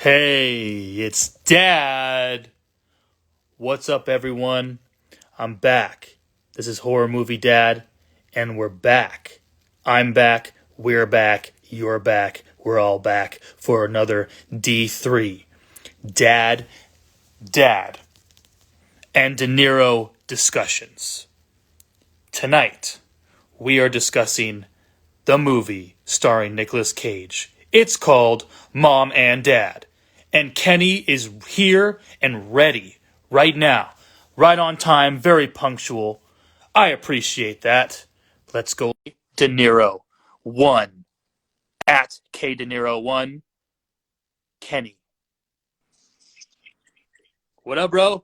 Hey, it's Dad. What's up, everyone? I'm back. This is Horror Movie Dad, and we're back. I'm back, we're back, you're back, we're all back for another D3. Dad, and Dinero discussions. Tonight, we are discussing the movie starring Nicolas Cage. It's called Mom and Dad. And Kenny is here and ready right now. Right on time, very punctual. I appreciate that. Let's go. Dinero 1 at K Dinero 1. Kenny. What up, bro?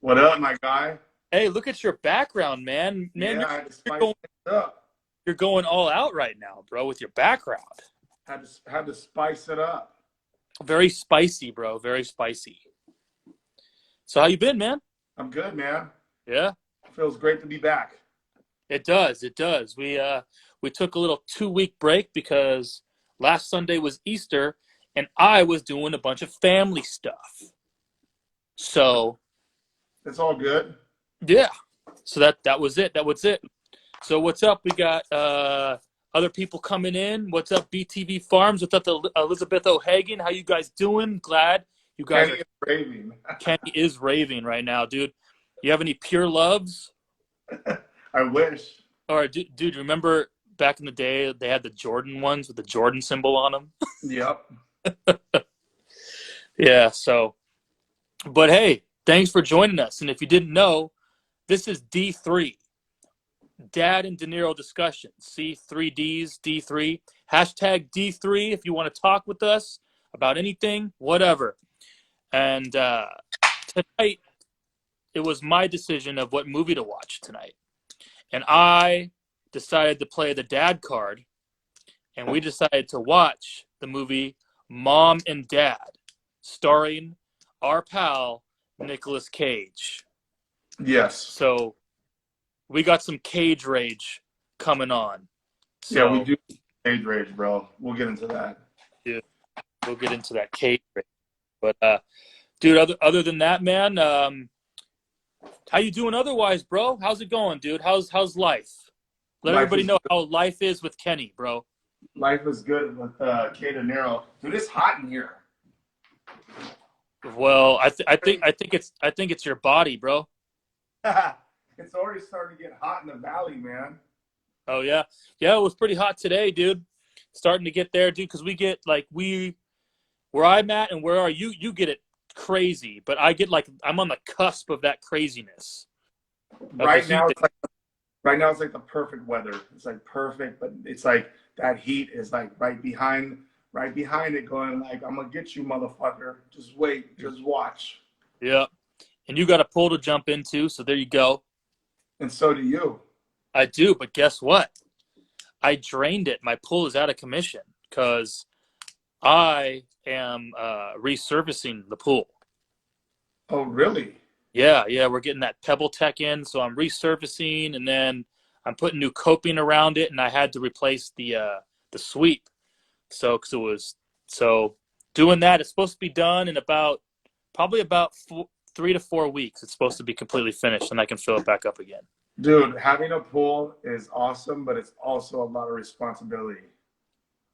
What up, my guy? Hey, look at your background, man. Man, Yeah, I had to you're spice going, it up. you're going all out right now, bro, with your background. Had to spice it up. Very spicy, bro. Very spicy. So how you been, man? I'm good, man. Yeah, Feels great to be back. it does. It does. We took a little 2-week break because last Sunday was Easter and I was doing a bunch of family stuff. So, It's all good. yeah. So that was it. That was it. So what's up? We got other people coming in. What's up, BTV Farms? What's up, Elizabeth O'Hagan? How you guys doing? Glad you guys Kenny is raving. Kenny is raving right now, dude. You have any pure loves? I wish. Or dude, remember back in the day they had the Jordan ones with the Jordan symbol on them? Yep. Yeah, so but hey, thanks for joining us. And if you didn't know, this is D3. Dad and Dinero discussion. See 3Ds, D3. Hashtag D3 if you want to talk with us about anything, whatever. And tonight, it was my decision of what movie to watch tonight. And I decided to play the dad card, and we decided to watch the movie Mom and Dad, starring our pal, Nicolas Cage. Yes. So we got some Cage rage coming on. So, yeah, we do Cage rage, bro. We'll get into that. Dude, we'll get into that Cage rage. But, dude, other than that, man, how you doing otherwise, bro? How's it going, dude? How's life? Let everybody know how life is with Kenny, bro. Life is good with K Dinero. Dude, it's hot in here. Well, I think it's your body, bro. It's already starting to get hot in the valley, man. Oh yeah, it was pretty hot today, dude. Starting to get there, dude. Because we get where I'm at and where are you? You get it crazy, but I get I'm on the cusp of that craziness. Right now, it's like the perfect weather. It's like perfect, but it's like that heat is like right behind it, going like, I'm gonna get you, motherfucker. Just wait, just watch. Yeah, and you got a pool to jump into, so there you go. And so do you. I do, but guess what? I drained it. My pool is out of commission because I am resurfacing the pool. Oh, really? Yeah, we're getting that Pebble Tech in, so I'm resurfacing, and then I'm putting new coping around it, and I had to replace the sweep. So doing that. It's supposed to be done in probably about 3 to 4 weeks. It's supposed to be completely finished, and I can fill it back up again. Dude, having a pool is awesome, but it's also a lot of responsibility.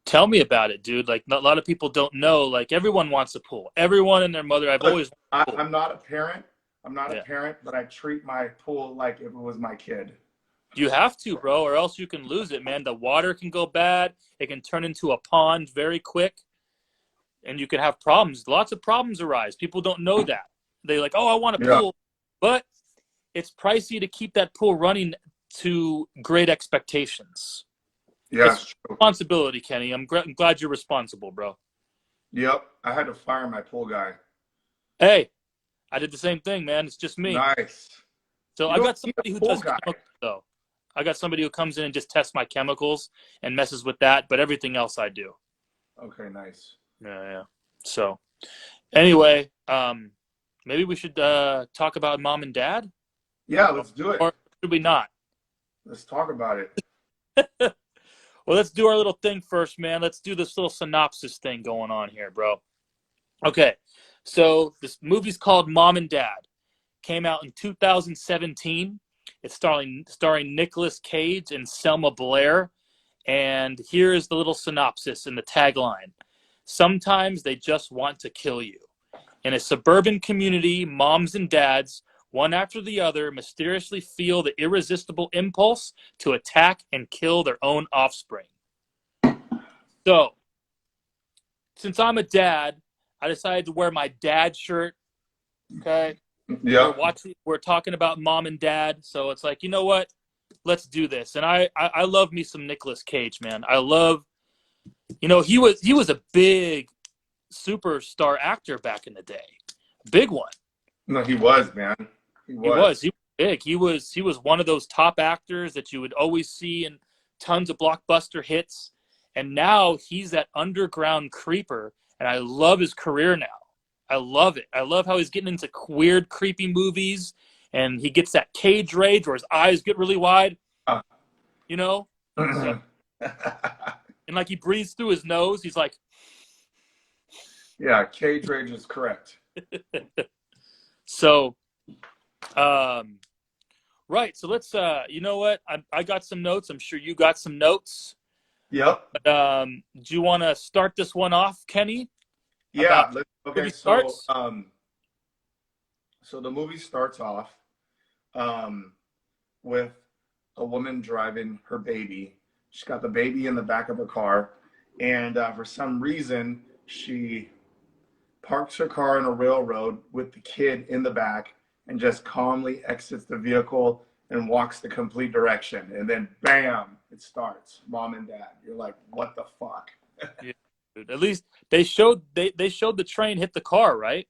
Tell me about it, dude. Like, a lot of people don't know. Like, everyone wants a pool. Everyone and their mother. I'm not a parent. A parent, but I treat my pool like if it was my kid. You have to, bro, or else you can lose it, man. The water can go bad. It can turn into a pond very quick, and you can have problems. Lots of problems arise. People don't know that. They're like, oh, I want a pool. But it's pricey to keep that pool running to great expectations. Yeah. It's responsibility, Kenny. I'm glad you're responsible, bro. Yep. I had to fire my pool guy. Hey, I did the same thing, man. It's just me. Nice. So I got somebody who does chemicals, though. I got somebody who comes in and just tests my chemicals and messes with that, but everything else I do. Okay, nice. Yeah. So, anyway, maybe we should talk about Mom and Dad? Yeah, let's do it. Or should we not? Let's talk about it. Well, let's do our little thing first, man. Let's do this little synopsis thing going on here, bro. Okay, so this movie's called Mom and Dad. Came out in 2017. It's starring Nicolas Cage and Selma Blair. And here is the little synopsis and the tagline. Sometimes they just want to kill you. In a suburban community, moms and dads, one after the other, mysteriously feel the irresistible impulse to attack and kill their own offspring. So, since I'm a dad, I decided to wear my dad shirt. Okay. Yeah. We're talking about mom and dad. So it's like, you know what? Let's do this. And I love me some Nicolas Cage, man. I love, he was a big superstar actor back in the day. Big one. No, he was, man. He was big. He was one of those top actors that you would always see in tons of blockbuster hits. And now he's that underground creeper, and I love his career now. I love it. I love how he's getting into weird, creepy movies, and he gets that cage rage where his eyes get really wide. So, and like he breathes through his nose. He's like, yeah, cage rage is correct. So, right. So let's, you know what? I got some notes. I'm sure you got some notes. Yep. But, do you want to start this one off, Kenny? Yeah. Okay. So the movie starts off with a woman driving her baby. She's got the baby in the back of her car, and for some reason she parks her car on a railroad with the kid in the back and just calmly exits the vehicle and walks the complete direction. And then, bam, it starts. Mom and dad. You're like, what the fuck? Yeah, dude. At least they showed the train hit the car, right?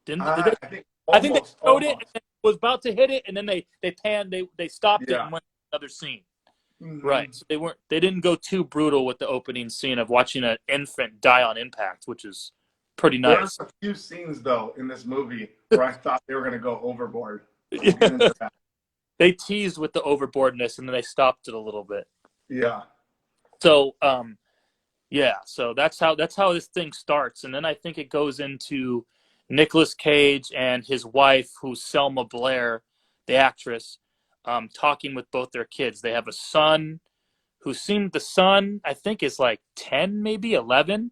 Did they? I think they showed it and it was about to hit it, and then they panned, they stopped it and went to another scene. Mm-hmm. Right. So they didn't go too brutal with the opening scene of watching an infant die on impact, which is pretty nice. There's a few scenes though in this movie where I thought they were going to go overboard. Yeah. They teased with the overboardness and then they stopped it a little bit. Yeah. So so that's how this thing starts, and then I think it goes into Nicolas Cage and his wife, who's Selma Blair, the actress, talking with both their kids. They have a son the son, I think, is like 10, maybe 11.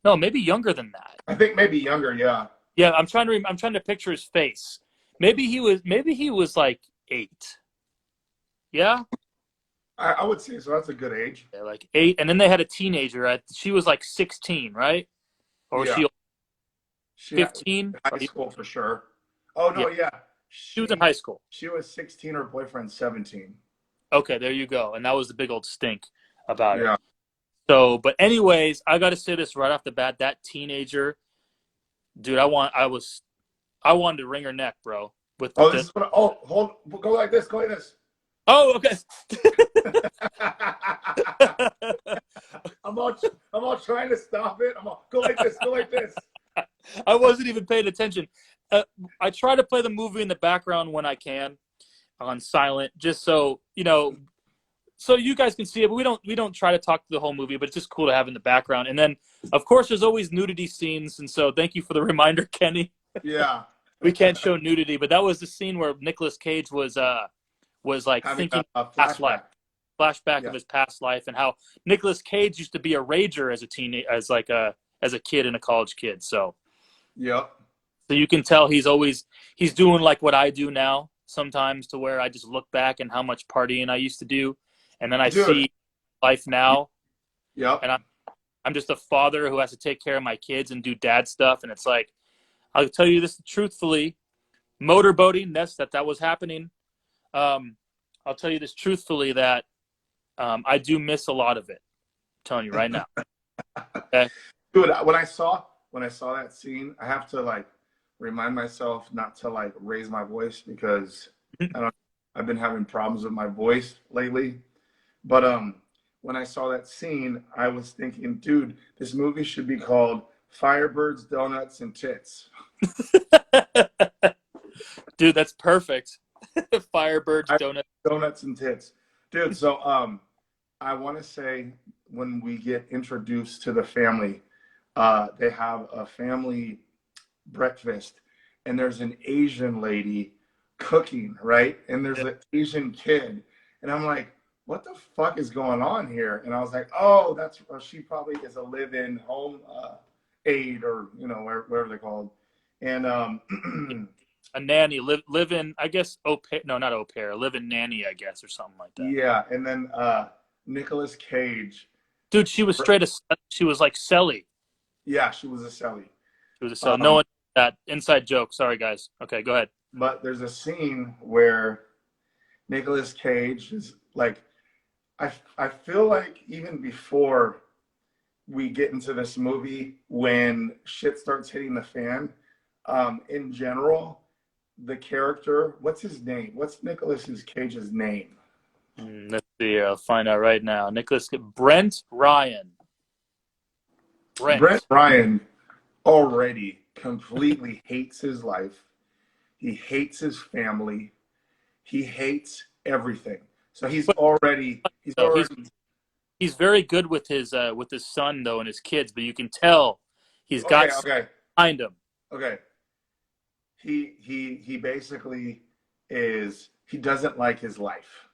No, maybe younger than that. I think maybe younger, yeah. Yeah, I'm trying to picture his face. Maybe he was like 8. Yeah? I would say so. That's a good age. Yeah, like 8, and then they had a teenager. She was like 16, right? Or was she 15? High school for sure. Oh, no, yeah. She was in high school. She was 16, her boyfriend 17. Okay, there you go. And that was the big old stink about it. So, but anyways, I got to say this right off the bat. That teenager, dude, I wanted to wring her neck, bro. Go like this. Go like this. Oh, okay. I'm all trying to stop it. Go like this. Go like this. I wasn't even paying attention. I try to play the movie in the background when I can, on silent, just so so you guys can see it. But we don't try to talk to the whole movie, but it's just cool to have in the background. And then, of course, there's always nudity scenes, and so thank you for the reminder, Kenny. Yeah. We can't show nudity, but that was the scene where Nicolas Cage was like thinking past life, flashback of his past life, and how Nicolas Cage used to be a rager as a kid and a college kid. So, yep. So you can tell he's doing like what I do now sometimes, to where I just look back and how much partying I used to do, and then I see life now. Yep. And I'm just a father who has to take care of my kids and do dad stuff, and it's like, I'll tell you this truthfully, motorboating, that was happening. I'll tell you this truthfully, that I do miss a lot of it. I'm telling you right now. Okay? Dude, when I saw that scene, I have to remind myself not to raise my voice, because I've been having problems with my voice lately. But when I saw that scene, I was thinking, dude, this movie should be called Firebirds, Donuts, and Tits. Dude, that's perfect. Firebirds, donuts, and tits. Dude, so I want to say, when we get introduced to the family, they have a family breakfast, and there's an Asian lady cooking, right? And there's an Asian kid, and I'm like, what the fuck is going on here? And I was like, oh, that's she probably is a live-in home aide, or wherever they're called, and a nanny, live in, I guess, au pair, no, not au pair, live in nanny, I guess, or something like that. Yeah, and then Nicolas Cage. Dude, she was she was like Selly. Yeah, she was a Selly. She was a Selly. No one, that inside joke. Sorry, guys. Okay, go ahead. But there's a scene where Nicolas Cage is like, I feel like even before we get into this movie, when shit starts hitting the fan, in general, the character, what's his name? What's Nicolas Cage's name? Let's see. I'll find out right now. Brent Ryan. Brent Ryan already completely hates his life. He hates his family. He hates everything. So he's very good with his son though and his kids, but you can tell he's got behind him. Okay. He basically he doesn't like his life.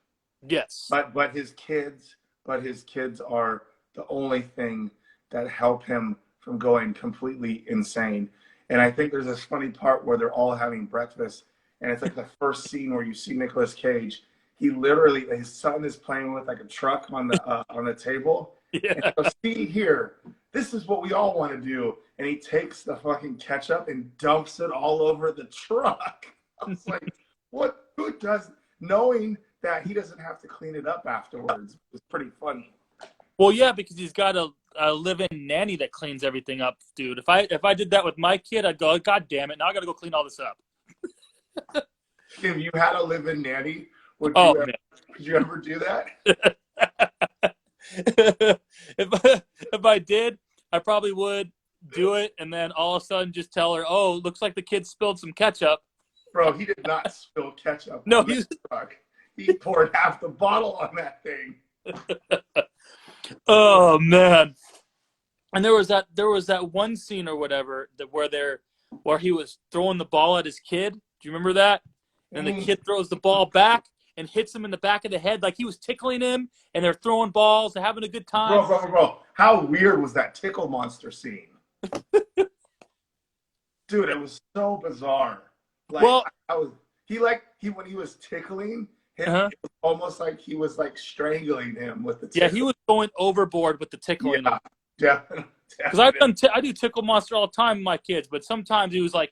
Yes. But his kids are the only thing that help him from going completely insane. And I think there's this funny part where they're all having breakfast, and it's like the first scene where you see Nicolas Cage. He literally, his son is playing with like a truck on the table. Yeah. And he goes, see here, this is what we all want to do. And he takes the fucking ketchup and dumps it all over the truck. I was like, what? Who does? Knowing that he doesn't have to clean it up afterwards. It's pretty funny. Well, yeah, because he's got a live-in nanny that cleans everything up, dude. If I did that with my kid, I'd go, God damn it, now I got to go clean all this up. If you had a live-in nanny, would you ever do that? If I did, I probably would do it, and then all of a sudden just tell her, oh, looks like the kid spilled some ketchup. Bro, he did not spill ketchup. No, he poured half the bottle on that thing. Oh man! And there was that one scene or whatever where he was throwing the ball at his kid. Do you remember that? And the kid throws the ball back and hits him in the back of the head, like he was tickling him. And they're throwing balls, they're having a good time. Bro! How weird was that tickle monster scene? Dude, it was so bizarre. Like, well, when he was tickling him, it was almost like he was like strangling him with the tickle. Yeah, he was going overboard with the tickling. Yeah, because I do tickle monster all the time with my kids, but sometimes he was like,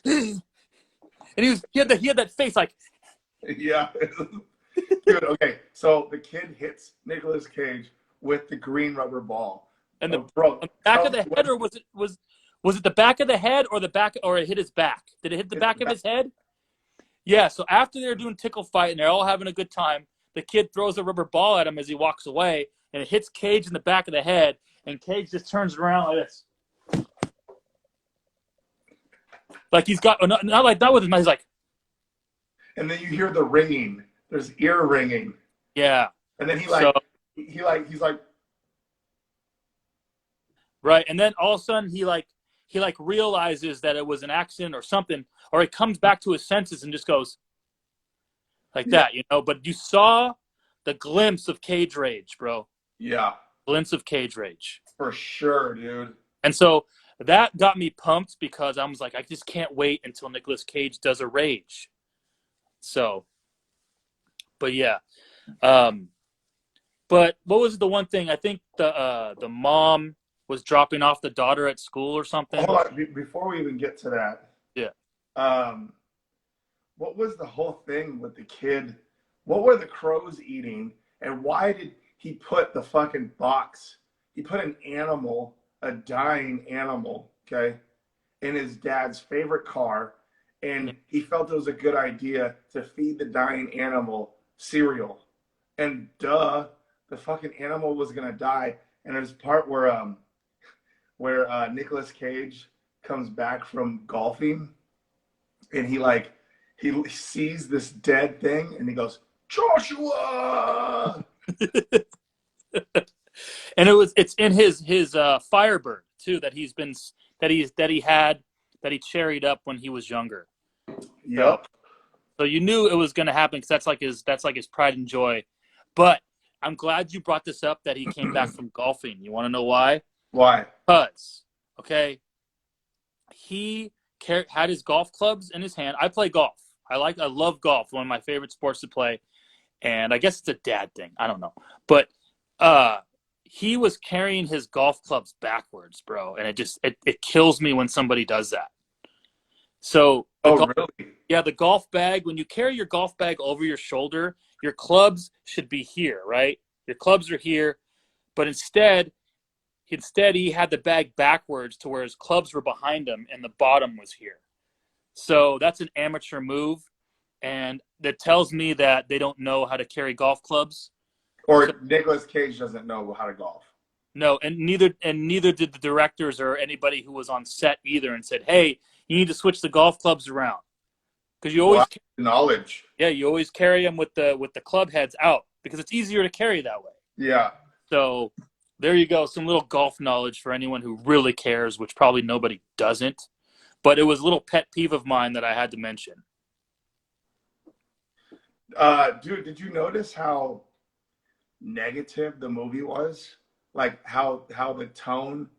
and he had that face like, yeah. Dude, okay, so the kid hits Nicolas Cage with the green rubber ball, and the back of the head, or was it the back of the head or it hit his back? Did it hit the back of his head? Yeah, so after they're doing tickle fight and they're all having a good time, the kid throws a rubber ball at him as he walks away, and it hits Cage in the back of the head, and Cage just turns around like this. Like he's got, not like that with his mouth, he's like. And then you hear the ringing. There's ear ringing. Yeah. And then he's like. Right, and then all of a sudden he realizes that it was an accident or something, or he comes back to his senses and just goes like that, But you saw the glimpse of Cage rage, bro. Yeah. Glimpse of Cage rage. For sure, dude. And so that got me pumped because I was like, I just can't wait until Nicolas Cage does a rage. So, but yeah. But what was the one thing? I think the mom was dropping off the daughter at school or something. Hold on, before we even get to that. Yeah. What was the whole thing with the kid? What were the crows eating? And why did he put the fucking box? He put an animal, a dying animal, okay, in his dad's favorite car. And he felt it was a good idea to feed the dying animal cereal. And the fucking animal was going to die. And there's a part where Nicolas Cage comes back from golfing, and he sees this dead thing, and he goes, Joshua! And it's in his Firebird too that he cherried up when he was younger. Yep. So you knew it was going to happen because that's like his pride and joy. But I'm glad you brought this up that he came back from golfing. You want to know why? Why? Because, okay, he had his golf clubs in his hand. I play golf. I love golf. One of my favorite sports to play. And I guess it's a dad thing. I don't know. But he was carrying his golf clubs backwards, bro. And it kills me when somebody does that. So, really? Yeah, the golf bag, when you carry your golf bag over your shoulder, your clubs should be here, right? Your clubs are here. But instead he had the bag backwards to where his clubs were behind him and the bottom was here. So that's an amateur move. And that tells me that they don't know how to carry golf clubs. Or Nicolas Cage doesn't know how to golf. No, and neither did the directors or anybody who was on set either and said, hey, you need to switch the golf clubs around. Because you always knowledge. Yeah, you always carry them with the club heads out because it's easier to carry that way. Yeah. So there you go, some little golf knowledge for anyone who really cares, which probably nobody doesn't. But it was a little pet peeve of mine that I had to mention. Dude, did you notice how negative the movie was? Like how the tone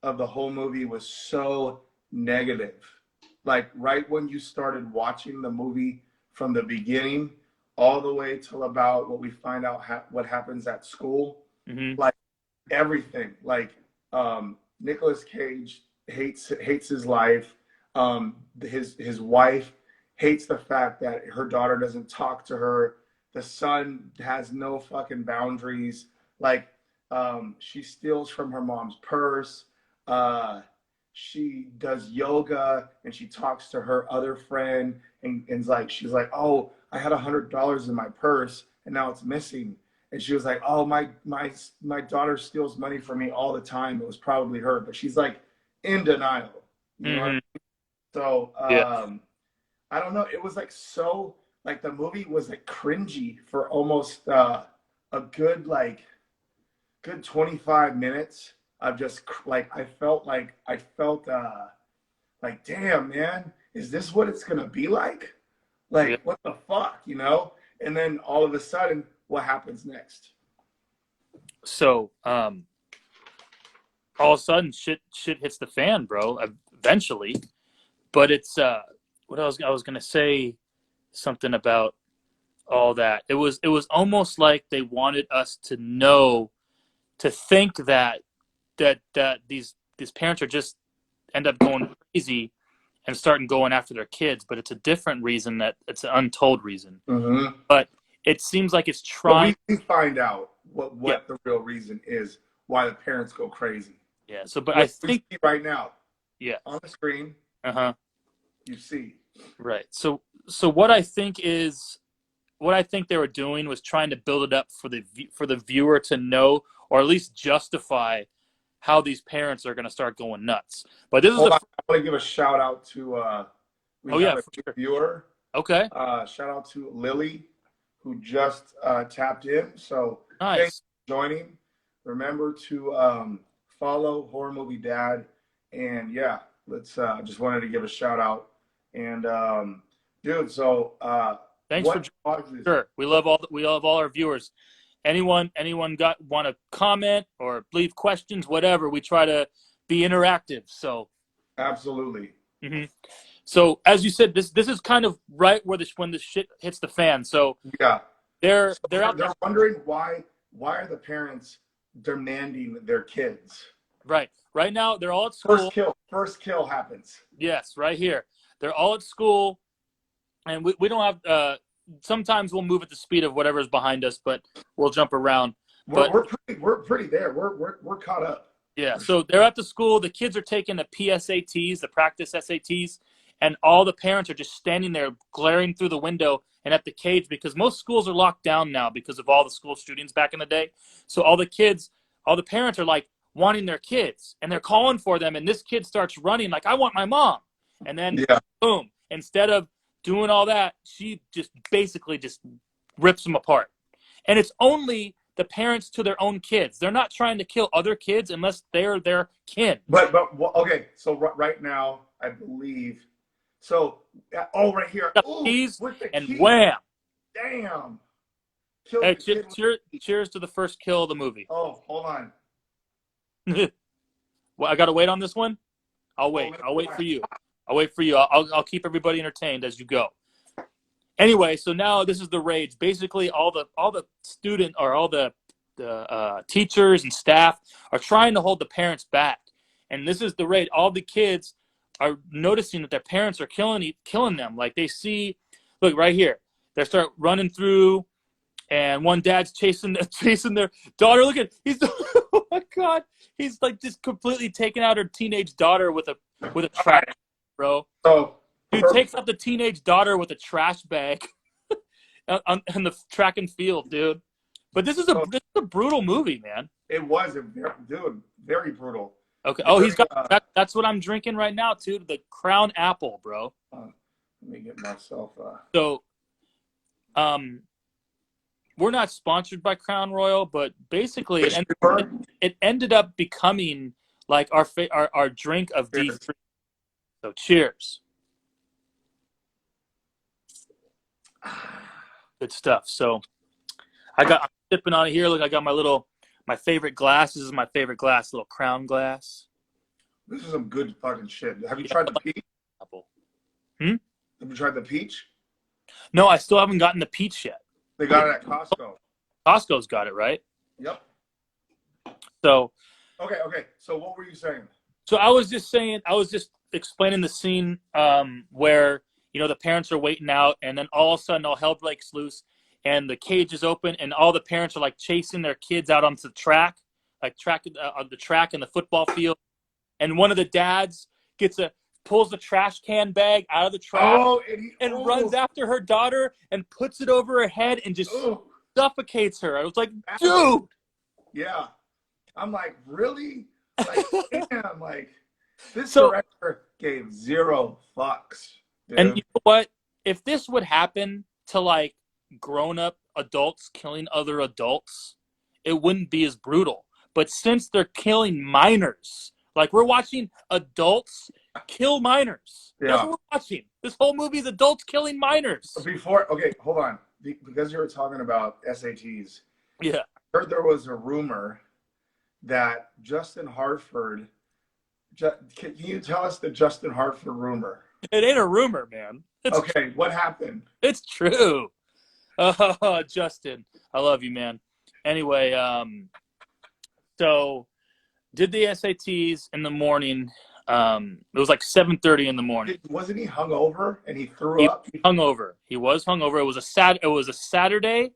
of the whole movie was so negative. Like right when you started watching the movie from the beginning all the way till about what we find out what happens at school, like everything. Like Nicolas Cage hates his life. His wife hates the fact that her daughter doesn't talk to her. The son has no fucking boundaries. Like she steals from her mom's purse. She does yoga and she talks to her other friend and she's like, oh, I had $100 in my purse and now it's missing. And she was like, oh, my daughter steals money from me all the time. It was probably her, but she's like in denial. You know what I mean? So I don't know. It was like so like the movie was like cringy for almost a good 25 minutes. Of just like I felt like damn, man, is this what it's gonna be like? Like what the fuck, you know? And then all of a sudden, what happens next? So all of a sudden shit hits the fan, bro, eventually. But it's what I was gonna say something about all that. It was almost like they wanted us to think that these parents are just end up going crazy and starting going after their kids, but it's a different reason, that it's an untold reason. But it seems like it's trying. But we find out what the real reason is why the parents go crazy. Yeah. So, but I think right now, on the screen, you see. Right. So what I think they were doing was trying to build it up for the viewer to know, or at least justify how these parents are going to start going nuts. But this is I want to give a shout out to a viewer. Okay. Shout out to Lily, who just tapped in. So nice. Thanks for joining. Remember to follow Horror Movie Dad. And let's just wanted to give a shout out. And dude, so thanks for joining. Sure. We love all our viewers. Anyone want to comment or leave questions, whatever, we try to be interactive. So absolutely. So as you said, this is kind of right where when the shit hits the fan. So they're wondering why are the parents demanding their kids? Right now they're all at school. First kill happens. Yes, right here. They're all at school, and we don't have. Sometimes we'll move at the speed of whatever's behind us, but we'll jump around. We're pretty there. We're caught up. Yeah. So they're at the school. The kids are taking the PSATs, the practice SATs, and all the parents are just standing there glaring through the window and at the cage because most schools are locked down now because of all the school shootings back in the day. So all the parents are like wanting their kids and they're calling for them. And this kid starts running like, I want my mom. And then boom, instead of doing all that, she just basically just rips them apart. And it's only the parents to their own kids. They're not trying to kill other kids unless they're their kin. But okay. So right now, I believe. So right here. Ooh, Keys with the and key. wham! Damn. Hey, cheers to the first kill of the movie. Oh, hold on. Well, I gotta wait on this one. I'll wait. I'll wait for you. I'll keep everybody entertained as you go. Anyway, so now this is the rage. Basically, all the student or all the teachers and staff are trying to hold the parents back, and this is the rage. All the kids are noticing that their parents are killing them. Like they see, look right here. They start running through, and one dad's chasing their daughter. Look at oh my god, he's like just completely taking out her teenage daughter with a trash, bro. Oh. Dude takes out the teenage daughter with a trash bag on the track and field, dude. But this is a brutal movie, man. It was very brutal. Okay. Oh, he's got that's what I'm drinking right now, too. The Crown Apple, bro. Let me get myself. So, we're not sponsored by Crown Royal, but basically it ended up becoming like our drink of D3. So, cheers. Good stuff. So I'm sipping on it here. Look, I got my favorite glass. This is my favorite glass, little Crown glass. This is some good fucking shit. Have you tried the peach? Apple. Have you tried the peach? No, I still haven't gotten the peach yet. They got it at Costco. Costco's got it, right? Yep. So. Okay. So what were you saying? So I was just explaining the scene where, you know, the parents are waiting out, and then all of a sudden all hell breaks loose, and the cage is open, and all the parents are like chasing their kids out onto the track, on the track in the football field, and one of the dads pulls the trash can bag out of the track and runs after her daughter and puts it over her head and just suffocates her. I was like, dude. Yeah, I'm like, really? Like, damn, like this director gave zero fucks. Dude. And you know what? If this would happen to like grown-up adults killing other adults, it wouldn't be as brutal. But since they're killing minors, like we're watching adults kill minors. Yeah. That's what we're watching. This whole movie is adults killing minors. Okay, hold on. Because you were talking about SATs. Yeah. I heard there was a rumor that Justin Hartford. Can you tell us the Justin Hartford rumor? It ain't a rumor, man. Okay, what happened? It's true. Oh, Justin, I love you, man. Anyway, so did the SATs in the morning. It was like 7:30 in the morning. Wasn't he hungover and he threw up? Hungover. He was hungover. It was a Saturday.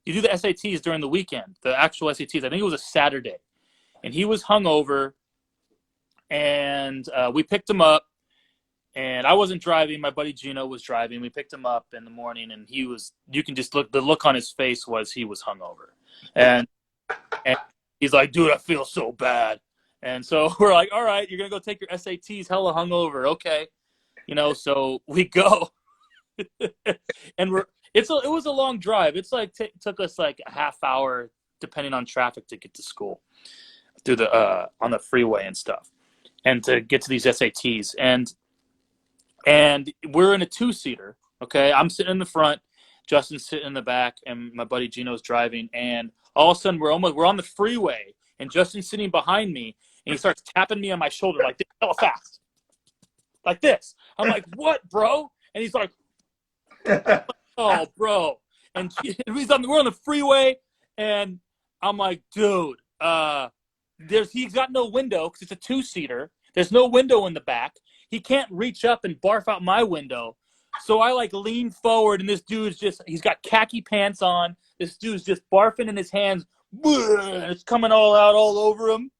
You do the SATs during the weekend. The actual SATs. I think it was a Saturday, and he was hungover. And we picked him up. And I wasn't driving. My buddy Gino was driving. We picked him up in the morning, and you can just look, the look on his face was he was hungover. And he's like, dude, I feel so bad. And so we're like, all right, you're going to go take your SATs, hella hungover. Okay. You know, so we go. And it was a long drive. It's like, took us like a half hour, depending on traffic, to get to school through on the freeway and stuff, and to get to these SATs. And we're in a two-seater, okay? I'm sitting in the front, Justin's sitting in the back, and my buddy Gino's driving. And all of a sudden, we're on the freeway, and Justin's sitting behind me, and he starts tapping me on my shoulder like this, hella fast, like this. I'm like, what, bro? And he's like, oh, bro. And we're on the freeway, and I'm like, dude, he's got no window because it's a two-seater. There's no window in the back. He can't reach up and barf out my window. So I like lean forward, and this dude's he's got khaki pants on. This dude's just barfing in his hands. It's coming all out all over him.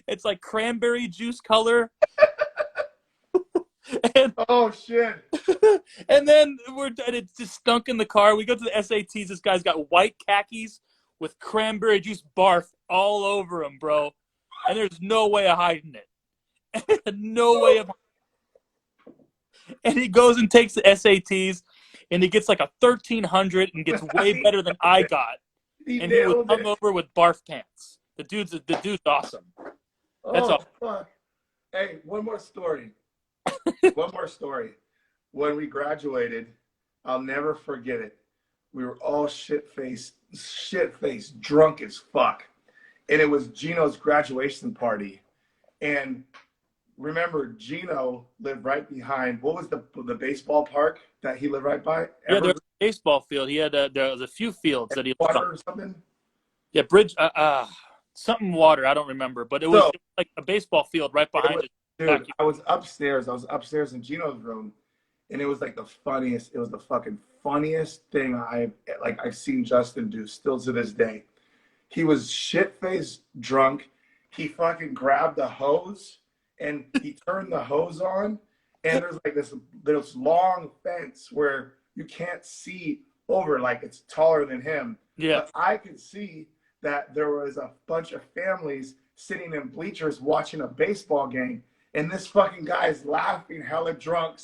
It's like cranberry juice color. Oh, shit. And then it just stunk in the car. We go to the SATs. This guy's got white khakis with cranberry juice barf all over him, bro. And there's no way of hiding it. No way of. And he goes and takes the SATs, and he gets like a 1300 and gets way better than I got. He and he was nailed hung it. over with barf pants. The dude's awesome. That's Oh, all. fuck. Hey, one more story. One more story. When we graduated, I'll never forget it. We were all shit-faced, drunk as fuck. And it was Gino's graduation party. And remember, Gino lived right behind, what was the baseball park that he lived right by? Yeah, there's a baseball field. He had there was a few fields that he lived on. Water or something? Yeah, bridge, something water. I don't remember, but it was like a baseball field right behind it. Dude, I was upstairs. in Gino's room, and it was like the funniest. It was the fucking funniest thing I've seen Justin do still to this day. He was shit-faced drunk. He fucking grabbed the hose and he turned the hose on, and there's like this long fence where you can't see over, like it's taller than him. Yeah. But I could see that there was a bunch of families sitting in bleachers watching a baseball game, and this fucking guy is laughing, hella drunk,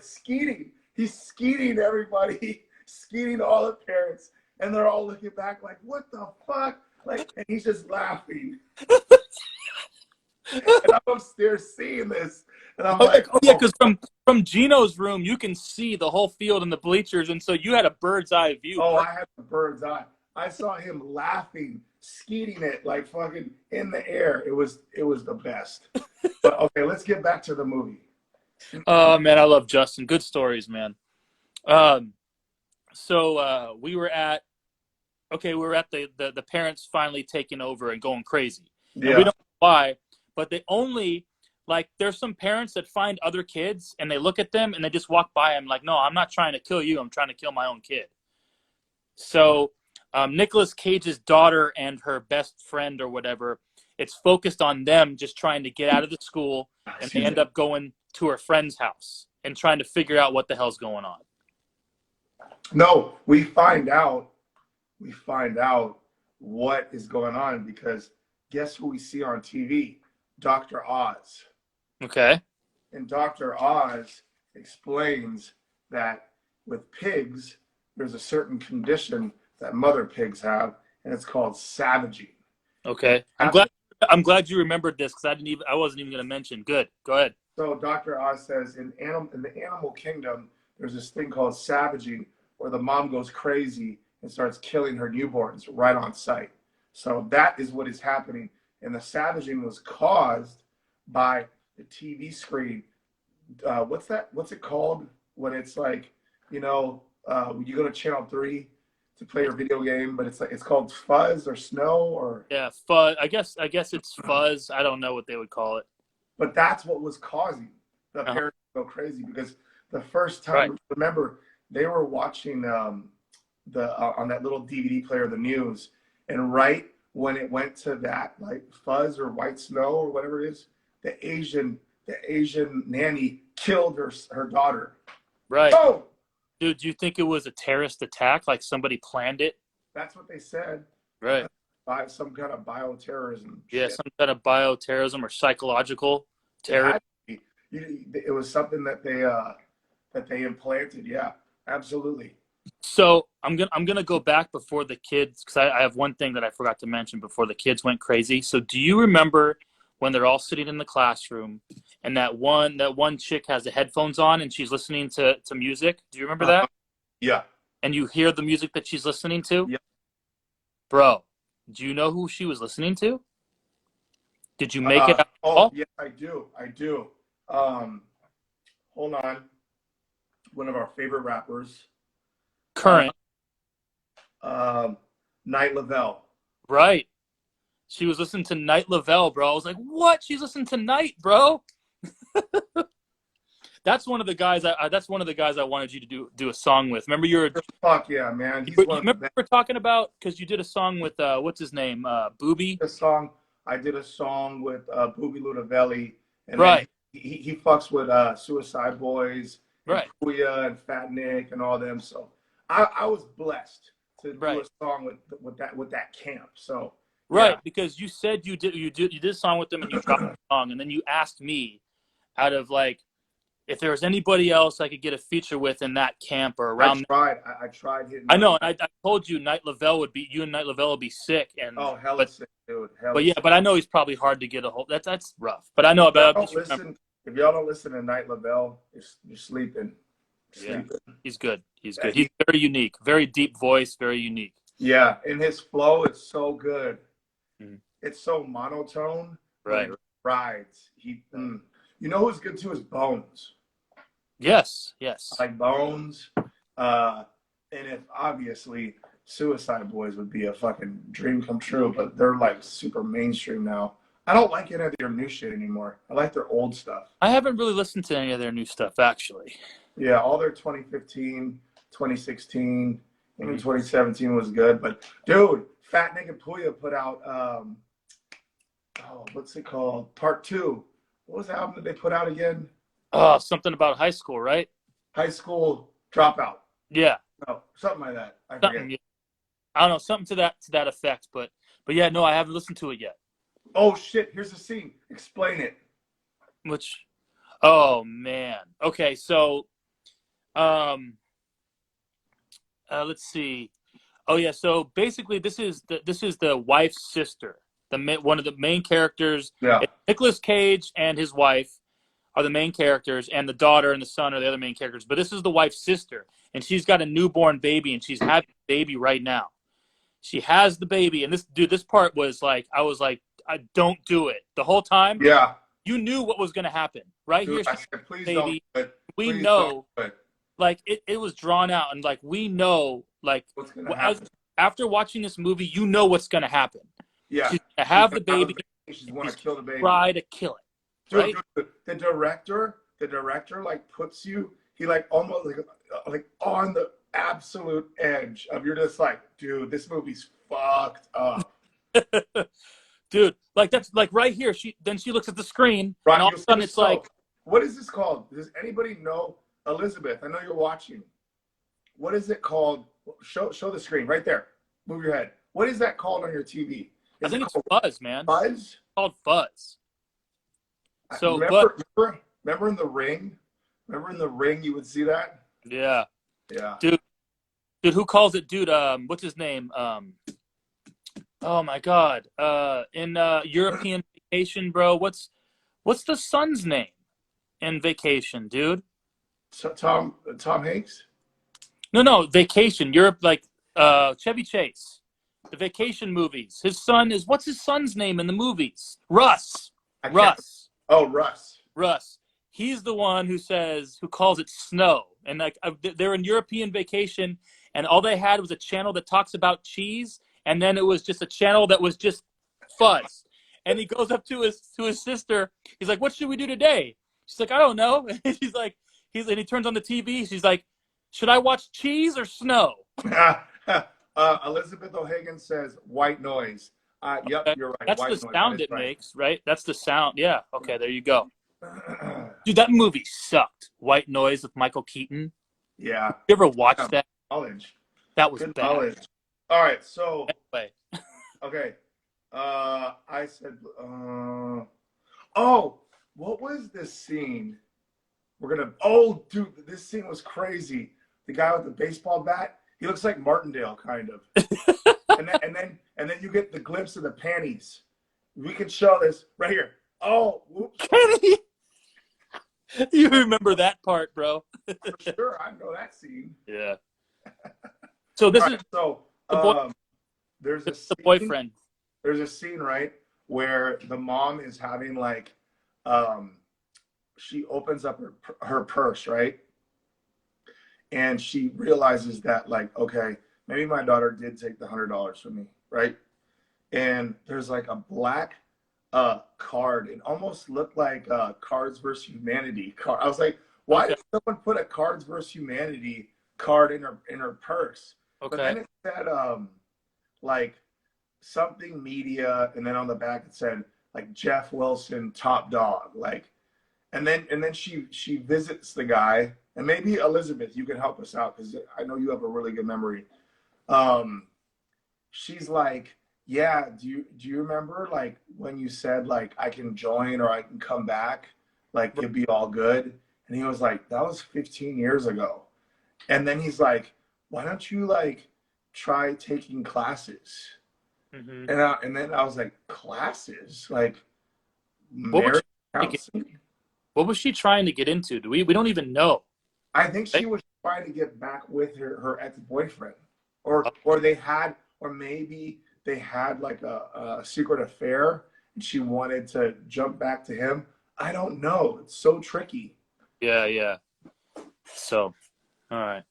skeeting. He's skeeting everybody, skeeting all the parents, and they're all looking back like, what the fuck? Like, and he's just laughing. And I'm upstairs seeing this, and I'm like, oh yeah, because from Gino's room you can see the whole field and the bleachers, and so you had a bird's eye view. Oh, I had a bird's eye. I saw him laughing, skeeting it like fucking in the air. It was the best. But okay, let's get back to the movie. Oh man, I love Justin. Good stories, man. So we were at the parents finally taking over and going crazy. Yeah. And we don't know why, but they only, like, there's some parents that find other kids and they look at them and they just walk by them like, no, I'm not trying to kill you. I'm trying to kill my own kid. So Nicolas Cage's daughter and her best friend or whatever, it's focused on them just trying to get out of the school, and they end up going to her friend's house and trying to figure out what the hell's going on. No, we find out what is going on because guess who we see on TV? Dr. Oz. Okay. And Dr. Oz explains that with pigs, there's a certain condition that mother pigs have, and it's called savaging. Okay. I'm glad you remembered this because I wasn't even going to mention. Good. Go ahead. So Dr. Oz says in the animal kingdom, there's this thing called savaging, where the mom goes crazy and starts killing her newborns right on sight. So that is what is happening. And the savaging was caused by the TV screen. What's that? What's it called when it's like, when you go to channel 3 to play your video game, but it's called fuzz or snow or fuzz. I guess it's fuzz. I don't know what they would call it. But that's what was causing the parents to go crazy because the first time, remember, they were watching on that little DVD player, the news, and right when it went to that like fuzz or white snow or whatever it is, the Asian nanny killed her daughter. Right. Oh! Dude, do you think it was a terrorist attack? Like somebody planned it? That's what they said. Right. By some kind of bioterrorism. Yeah, some kind of bioterrorism or psychological terror. It was something that they implanted. Yeah, absolutely. So I'm gonna go back before the kids, because I have one thing that I forgot to mention before the kids went crazy. So do you remember when they're all sitting in the classroom and that one chick has the headphones on and she's listening to music? Do you remember that? Yeah. And you hear the music that she's listening to? Yeah. Bro, do you know who she was listening to? Did you make it out? Oh, yeah, I do. Hold on. One of our favorite rappers. Current. Night Lavelle. Right. She was listening to Night Lavelle, bro. I was like, what? She's listening to Night, bro. That's one of the guys. That's one of the guys I wanted you to do a song with. Remember you were. Fuck yeah, man. Remember we were talking about, because you did a song with what's his name, Booby. I did a song with Booby Ludovelli, and right. He fucks with Suicide Boys, right? And Kuya and Fat Nick and all them. So I was blessed to do a song with that camp. So. Right, yeah. Because you said you did a song with them and you dropped a song, and then you asked me, out of like, if there was anybody else I could get a feature with in that camp or around. I tried hitting. I know, and I told you Knight Lavelle would be sick, and hella sick, dude. But I know he's probably hard to get a hold. That's rough. But I know about. If y'all don't listen to Knight Lavelle, you're sleeping. Yeah, he's good. He's good. He's very unique, very deep voice, very unique. Yeah, and his flow is so good. It's so monotone. Right. It rides. You know who's good too is Bones. Yes. Like Bones. And if obviously Suicide Boys would be a fucking dream come true, but they're like super mainstream now. I don't like any of their new shit anymore. I like their old stuff. I haven't really listened to any of their new stuff, actually. Yeah, all their 2015, 2016, even 2017 was good. But dude, Fat Nigga Puya put out what's it called? Part 2. What was the album that they put out again? Something about high school, right? High School Dropout. Yeah. No, something like that. I forget. I don't know, something to that effect, but yeah, no, I haven't listened to it yet. Oh shit, here's the scene. Explain it. Oh man. Okay, so let's see. Oh yeah, so basically this is the wife's sister. One of the main characters. Yeah. Nicolas Cage and his wife are the main characters, and the daughter and the son are the other main characters. But this is the wife's sister, and she's got a newborn baby, and she's having a baby right now. She has the baby, and this part was like, I was like, I don't do it the whole time. Yeah. You knew what was going to happen, right? Dude, Here, I said, please baby. don't. We know, like it was drawn out, and like we know, like what's going to happen. After watching this movie, you know what's going to happen. Yeah. She's going to have the baby. She's going to kill the baby. Try to kill it. Dude, right? the director like puts you. He like almost like on the absolute edge of you're just like, dude, this movie's fucked up. Dude, like that's like right here. She looks at the screen, right, and all of a sudden it's like, what is this called? Does anybody know? Elizabeth, I know you're watching. What is it called? Show the screen right there. Move your head. What is that called on your TV? I think it's Fuzz, man. Fuzz? It's called Fuzz. So, remember in The Ring? Remember in The Ring you would see that? Yeah. Yeah. Dude, who calls it? Dude, what's his name? Oh my God. In European Vacation, bro. What's the son's name in Vacation, dude? So Tom Hanks? No, Vacation. Europe, like Chevy Chase. The Vacation movies. What's his son's name in the movies? Russ. Oh, Russ. He's the one who calls it snow. And like they're in European Vacation, and all they had was a channel that talks about cheese, and then it was just a channel that was just fuzz. And he goes up to his sister. He's like, "What should we do today?" She's like, "I don't know." And he's like, and he turns on the TV. She's like, "Should I watch cheese or snow?" Elizabeth O'Hagan says white noise. Yep, okay. You're right. That's white the noise. sound it makes, right? That's the sound. Yeah. Okay, there you go. Dude, that movie sucked. White Noise with Michael Keaton. Yeah. You ever watched that? Knowledge. That was Good bad. Knowledge. All right, so. Anyway. Okay. I said, what was this scene? Dude, this scene was crazy. The guy with the baseball bat, he looks like Martindale, kind of. and then you get the glimpse of the panties. We can show this right here. Oh, whoops. You remember that part, bro? For sure, I know that scene. Yeah. So this is there's the boyfriend. There's a scene, right, where the mom is having like, she opens up her purse, right, and she realizes that like, okay, maybe my daughter did take the $100 from me, right, and there's like a black card. It almost looked like Cards vs. Humanity card. I was like, why did someone put a Cards vs. Humanity card in her purse? Okay. But then it said like something media, and then on the back it said like Jeff Wilson top dog, like, and then she visits the guy, and maybe Elizabeth, you can help us out because I know you have a really good memory. She's like, yeah, do you remember like when you said like I can join or I can come back, like it'd be all good? And he was like, that was 15 years ago. And then he's like, why don't you like try taking classes? Mm-hmm. And then I was like, classes? Like What was marriage she, counseling? what was she trying to get into? We don't even know. I think Right? she was trying to get back with her ex-boyfriend. Or they had, or maybe they had like a secret affair and she wanted to jump back to him. I don't know. It's so tricky. Yeah, yeah. So, all right.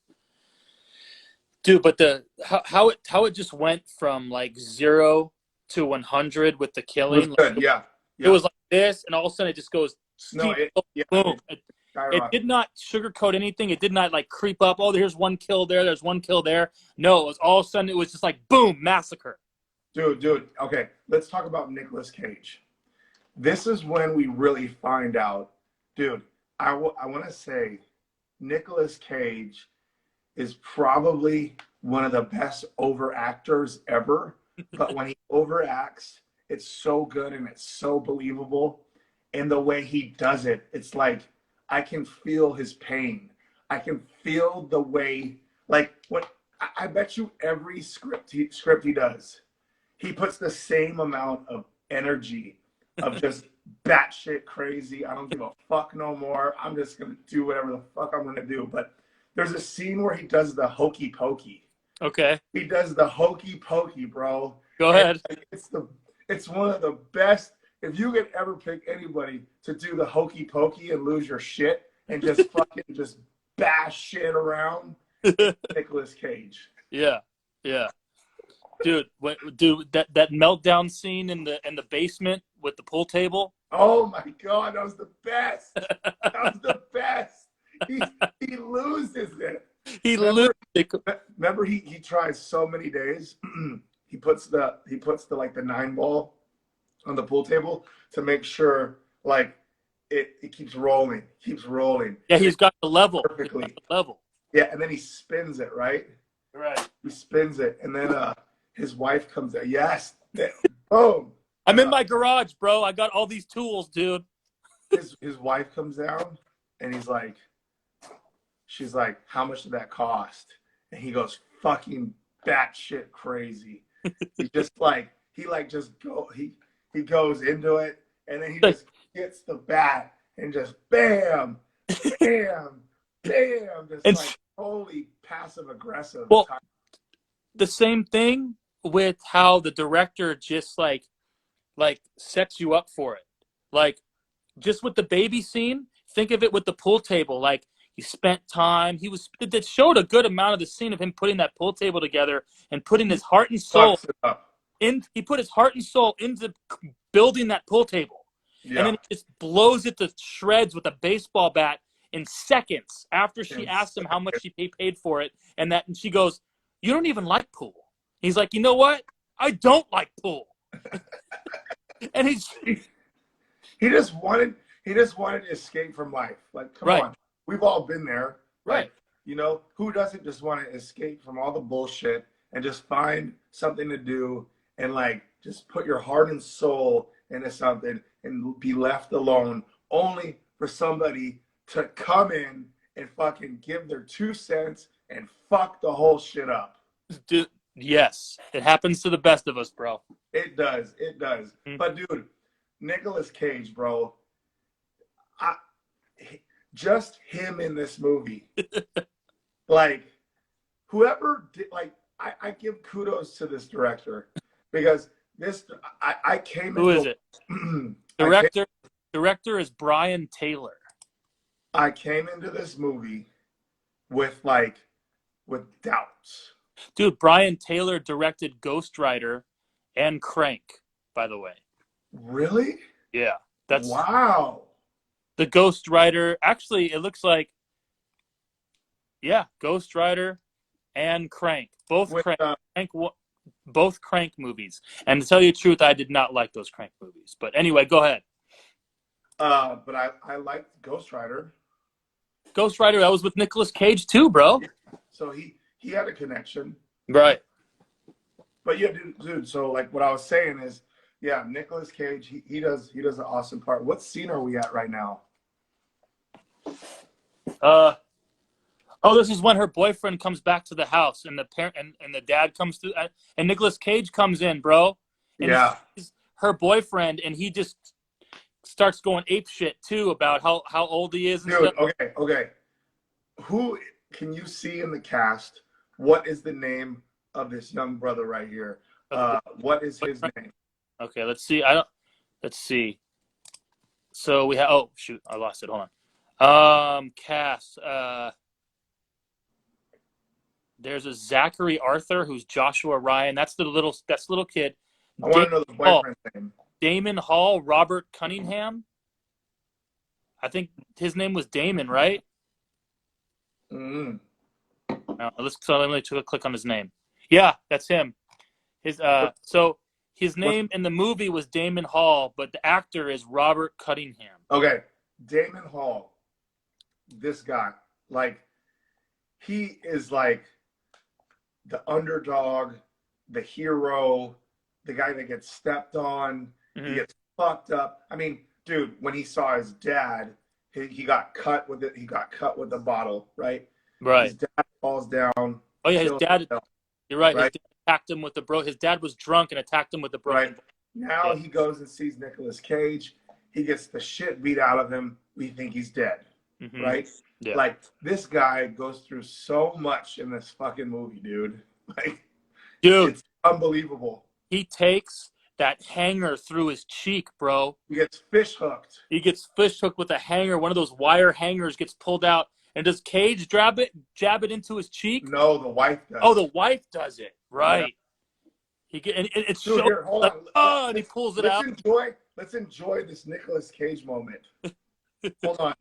Dude, but the how it just went from like 0 to 100 with the It was killing, like, good. Yeah. it Yeah. was like this, and all of a sudden it just goes No, steep, yeah, boom. It skyrocketed. did not sugarcoat anything. It did not like creep up. Oh, there's one kill there. There's one kill there. No, it was all of a sudden it was just like boom, massacre. Dude. Okay, let's talk about Nicolas Cage. This is when we really find out, dude. I want to say, Nicolas Cage is probably one of the best over actors ever. But when he overacts, it's so good and it's so believable. And the way he does it, it's like I can feel his pain. I can feel the way, like what I bet you every script he does, he puts the same amount of energy of just batshit crazy. I don't give a fuck no more. I'm just gonna do whatever the fuck I'm gonna do. But there's a scene where he does the hokey pokey. Okay, He does the hokey pokey, bro. go And ahead. it's one of the best. If you could ever pick anybody to do the hokey pokey and lose your shit and just fucking just bash shit around, it's Nicolas Cage. Yeah, yeah. Dude, that meltdown scene in the basement with the pool table. Oh my god, that was the best. That was the best. He he loses it. He Remember, literally, remember he tries so many days. He puts the like the 9 ball on the pool table to make sure like it keeps rolling, yeah, and he's it got the level. He's got perfectly. the level. Yeah, and then he spins it, right? Right. He spins it, and then his wife comes out. Yes, boom. I'm in my garage, bro. I got all these tools, dude. His wife comes down, and she's like, how much did that cost? And he goes, fucking batshit crazy. He just like he goes into it, and then he just hits the bat and just bam, bam, bam, just And like totally passive aggressive. well, the same thing with how the director just like sets you up for it. Like just with the baby scene, think of it with the pool table. Like he spent time. That showed a good amount of the scene of him putting that pool table together and putting his heart and soul Fucks it up. in. He put his heart and soul into building that pool table, and Yeah. then he just blows it to shreds with a baseball bat in seconds after she In asked him how much she paid for it, and she goes, "You don't even like pool." He's like, "You know what? I don't like pool." And he's he just wanted to escape from life. Like, come right, on, we've all been there. right. Like, who doesn't just want to escape from all the bullshit and just find something to do and like just put your heart and soul into something and be left alone, only for somebody to come in and fucking give their 2 cents and fuck the whole shit up. Dude, yes, it happens to the best of us, bro. It does. Mm-hmm. But dude, Nicolas Cage, bro, I, just him in this movie, like whoever did, like I give kudos to this director because I came Who into is it? Director is Brian Taylor. I came into this movie with doubts. Dude, Brian Taylor directed Ghost Rider and Crank, by the way. Really? Yeah, that's wow. the Ghost Rider. Actually, it looks like, yeah, Ghost Rider and Crank, both With, both Crank movies. And to tell you the truth, I did not like those Crank movies. But anyway, go ahead. But I liked Ghost Rider. Ghost Rider, that was with Nicolas Cage too, bro. So he had a connection. Right. But yeah, dude. So like what I was saying is, yeah, Nicolas Cage, he does an awesome part. What scene are we at right now? Oh, this is when her boyfriend comes back to the house, and the parent and the dad comes through, and Nicolas Cage comes in, bro, and he Yeah. sees her boyfriend, and he just starts going ape shit too about how old he is and Dude, stuff. okay. Who can you see in the cast? What is the name of this young brother right here? What is his name? Okay, let's see. Let's see. So we have. Oh shoot, I lost it. Hold on. Cast. There's a Zackary Arthur who's Joshua Ryan. That's the little kid. I want to know the boyfriend's name. Damon Hall, Robert Cunningham. I think his name was Damon, right? Mm-hmm. Let me take a click on his name. Yeah, that's him. So his name in the movie was Damon Hall, but the actor is Robert Cunningham. Okay, Damon Hall. This guy, like, he is like the underdog, the hero, the guy that gets stepped on, he gets fucked up. I mean, dude, when he saw his dad, he got cut with it. He got cut with the bottle, right? Right. His dad falls down. Oh yeah, his dad. Himself, You're right. right. His dad attacked him with the His dad was drunk and attacked him with the broken. Right. Now he goes and sees Nicolas Cage. He gets the shit beat out of him. We think he's dead, right? Yeah. Like, this guy goes through so much in this fucking movie, dude. Like, dude, it's unbelievable. He takes that hanger through his cheek, bro. He gets fish hooked. He gets fish hooked with a hanger. One of those wire hangers gets pulled out. And does Cage jab it into his cheek? No, the wife does. Oh, the wife does it. Right. Yeah. It's dude, here, hold on. And he pulls it out. Let's enjoy this Nicolas Cage moment. Hold on.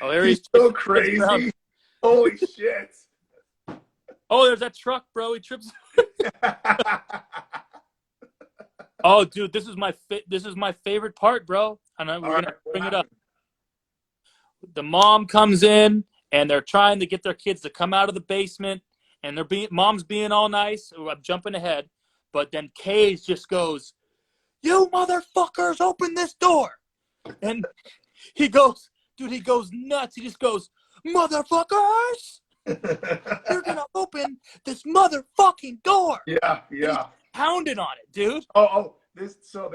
Oh, there he's so crazy. Holy shit. Oh, there's that truck, bro. He trips. Oh, dude, this is my favorite part, bro. And we're gonna bring it up. The mom comes in, and they're trying to get their kids to come out of the basement, and mom's being all nice. I'm jumping ahead, but then Cage just goes, "You motherfuckers, open this door!" And he goes nuts. He just goes, "Motherfuckers, you're gonna open this motherfucking door!" Yeah. He's pounding on it, dude. So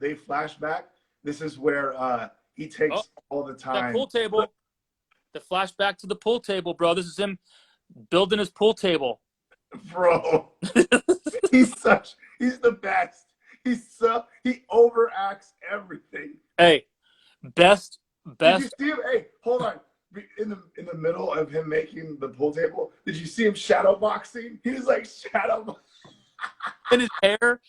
they flash back. This is where he takes all the time. That pool table. The flashback to the pool table, bro. This is him building his pool table. Bro. He's the best. He overacts everything. Hey, best. Did you see him? Hey, hold on. In the middle of him making the pool table, did you see him shadow boxing? He was like shadow. And his hair,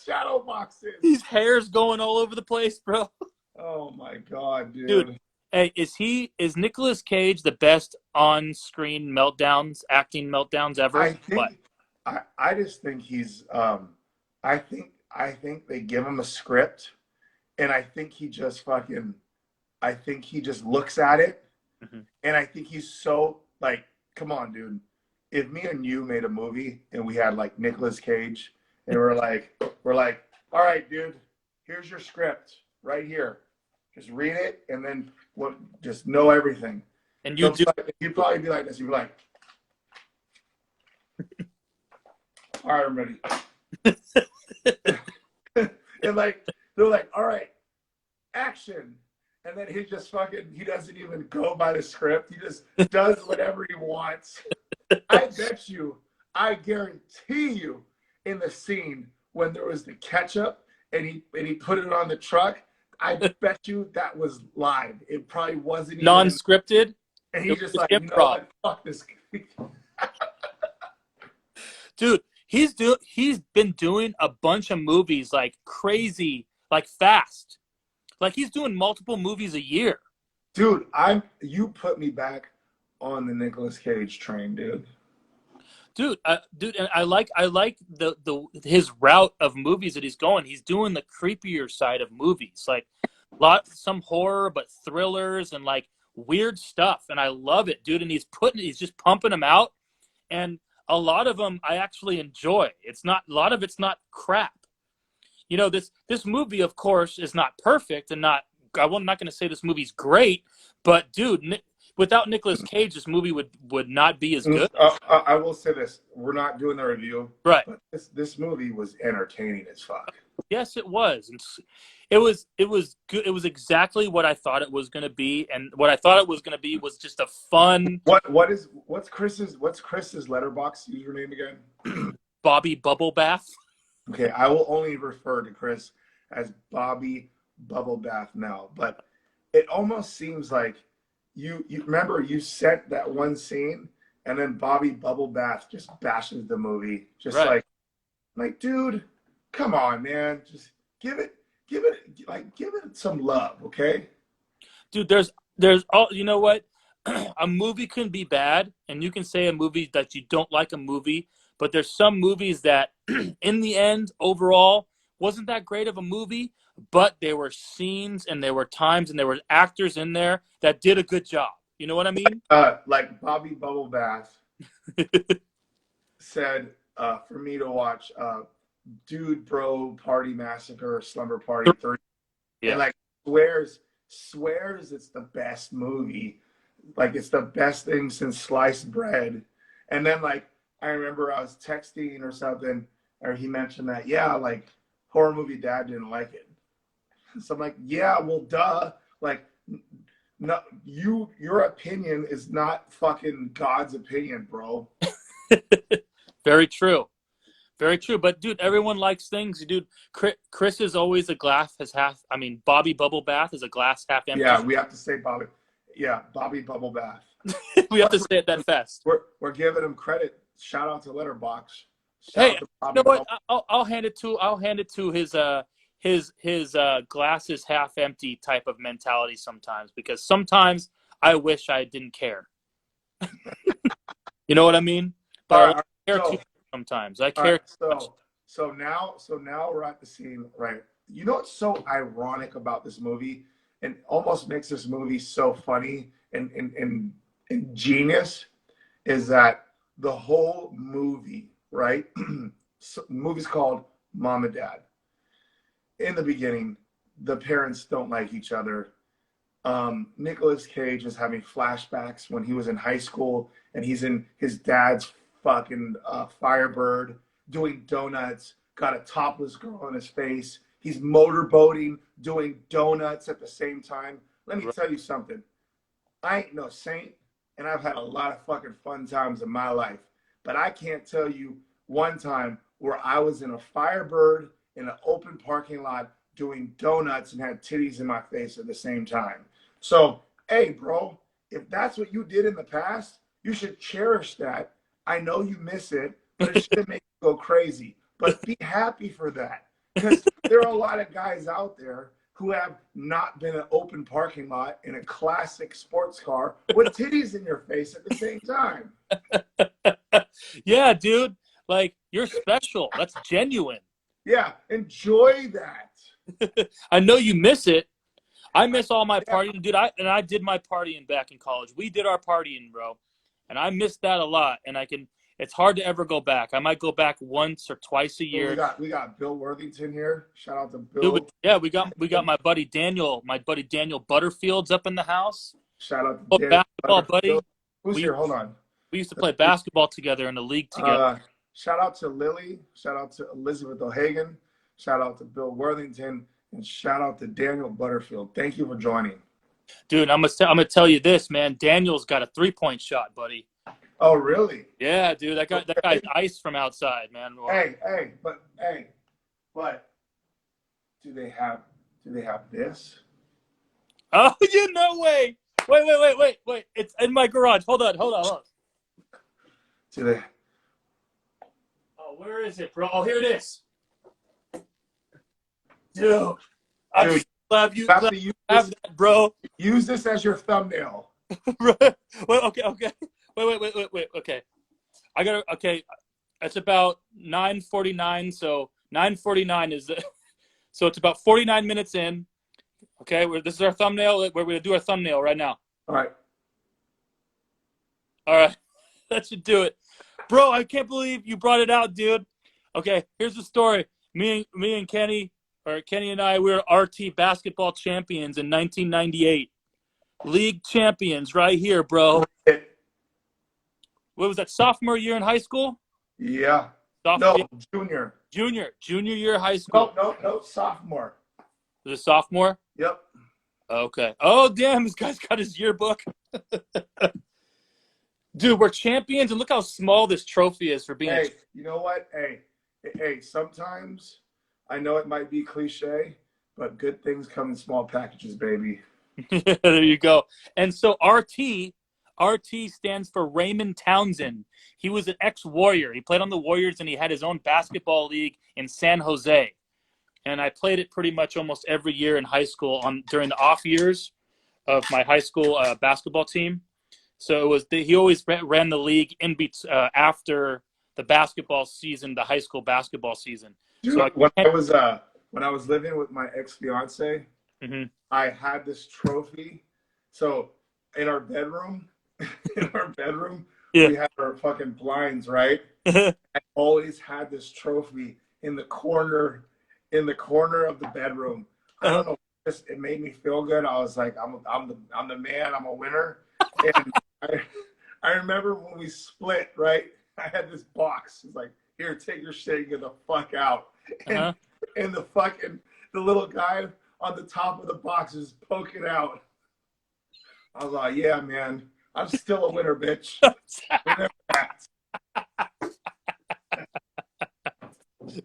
shadow boxing. His hair's going all over the place, bro. Oh my god, dude. Hey, is Nicolas Cage the best on-screen acting meltdowns ever? I just think he's I think they give him a script, and I think he just looks at it, and I think he's so, like, come on, dude. If me and you made a movie and we had like Nicolas Cage, and we're like, all right, dude, here's your script right here. Just read it, and then just know everything. And you'd probably be like this. You'd be like, all right, I'm ready. And like, they're like, all right, action. And then he doesn't even go by the script. He just does whatever he wants. I guarantee you, in the scene when there was the ketchup and he put it on the truck, I bet you that was live. It probably wasn't even non-scripted. And he's just like, improv. You know what? Fuck this. Dude, he's been doing a bunch of movies like crazy, like fast. Like, he's doing multiple movies a year. Dude, you put me back on the Nicolas Cage train, dude. Dude, and I like his route of movies that he's going. He's doing the creepier side of movies, like some horror, but thrillers and like weird stuff. And I love it, dude. And he's just pumping them out, and a lot of them I actually enjoy. A lot of it's not crap. You know, this movie, of course, is not perfect and not I'm not going to say this movie's great, but dude, without Nicolas Cage, this movie would not be as good. I will say this: we're not doing the review, right? But this movie was entertaining as fuck. Yes, it was. It was good. It was exactly what I thought it was going to be, and what I thought it was going to be was just a fun. What's Chris's Letterboxd username again? Bobby Bubble Bath. Okay, I will only refer to Chris as Bobby Bubble Bath now, but it almost seems like you remember you set that one scene, and then Bobby Bubble Bath just bashes the movie, just right. like dude, come on, man, just give it some love, okay? Dude, there's all, you know what? A movie can be bad, and you can say a movie that you don't like a movie, but there's some movies that, in the end, overall, wasn't that great of a movie, but there were scenes and there were times and there were actors in there that did a good job. You know what I mean? Like Bobby Bubble Bath said for me to watch Dude Bro Party Massacre Slumber Party 3. Yeah. And like swears it's the best movie. Like it's the best thing since sliced bread. And then like I remember I was texting or something, or he mentioned that, yeah, like horror movie dad didn't like it. So I'm like, yeah, well duh. Like no, your opinion is not fucking God's opinion, bro. Very true. Very true. But, dude, everyone likes things. Dude, Chris is always a glass has half. I mean, Bobby Bubble Bath is a glass half empty. Yeah, we have to say Bobby. Yeah, Bobby Bubble Bath. We have to say it that fast. We're giving him credit. Shout out to Letterboxd. Hey, you know what? I'll hand it to his glasses half empty type of mentality sometimes, because sometimes I wish I didn't care. You know what I mean? But I care too sometimes. I care. So now we're at the scene, right? You know what's so ironic about this movie, and almost makes this movie so funny and genius, is that the whole movie, right? So, the movie's called Mom and Dad. In the beginning, the parents don't like each other. Nicolas Cage is having flashbacks when he was in high school, and he's in his dad's fucking Firebird doing donuts, got a topless girl on his face. He's motorboating, doing donuts at the same time. Let me tell you something. I ain't no saint, and I've had a lot of fucking fun times in my life. But I can't tell you one time where I was in a Firebird in an open parking lot doing donuts and had titties in my face at the same time. So, hey, bro, if that's what you did in the past, you should cherish that. I know you miss it, but it shouldn't make you go crazy. But be happy for that. Because there are a lot of guys out there who have not been an open parking lot in a classic sports car with titties in your face at the same time. Yeah, dude. Like, you're special. That's genuine. Yeah, enjoy that. I know you miss it. I miss all my partying, dude. I did my partying back in college. We did our partying, bro, and I miss that a lot. And it's hard to ever go back. I might go back once or twice a year. We got Bill Worthington here. Shout out to Bill. Dude, yeah, we got my buddy Daniel Butterfield's up in the house. Shout out to Daniel basketball buddy. Who's here? Hold on. We used to play basketball together in the league together. Shout out to Lily. Shout out to Elizabeth O'Hagan. Shout out to Bill Worthington. And shout out to Daniel Butterfield. Thank you for joining. Dude, I'm gonna tell you this, man. Daniel's got a 3-point shot, buddy. Oh, really? Yeah, dude. That guy's ice from outside, man. But do they have this? Oh, you no way. Wait. It's in my garage. Hold on. Do they? Oh, where is it, bro? Oh, here it is. Dude, I'm just glad you have that, bro. Use this as your thumbnail. Okay. Wait. Okay. Okay. It's about 9:49. So 9:49 is so it's about 49 minutes in. Okay. This is our thumbnail. We're going to do our thumbnail right now. All right. That should do it. Bro, I can't believe you brought it out, dude. Okay. Here's the story. Me and Kenny, or Kenny and I, we were RT basketball champions in 1998. League champions right here, bro. What was that, sophomore year in high school? Yeah. Sophomore No, junior. Junior year of high school. No, sophomore. Was it sophomore? Yep. Okay. Oh, damn, this guy's got his yearbook. Dude, we're champions, and look how small this trophy is for being. Hey, you know what? Hey, sometimes I know it might be cliche, but good things come in small packages, baby. There you go. And so RT stands for Raymond Townsend. He was an ex-Warrior. He played on the Warriors, and he had his own basketball league in San Jose. And I played it pretty much almost every year in high school during the off years of my high school basketball team. So it was he always ran the league after the basketball season, the high school basketball season. Dude, so when I was living with my ex-fiance, mm-hmm. I had this trophy. So in our bedroom, yeah. we had our fucking blinds, right? I always had this trophy in the corner of the bedroom. I don't know. It made me feel good. I was like, I'm the man. I'm a winner. And I remember when we split, right? I had this box. It's like, here, take your shit and get the fuck out. And the little guy on the top of the box is poking out. I was like, yeah, man, I'm still a winner, bitch.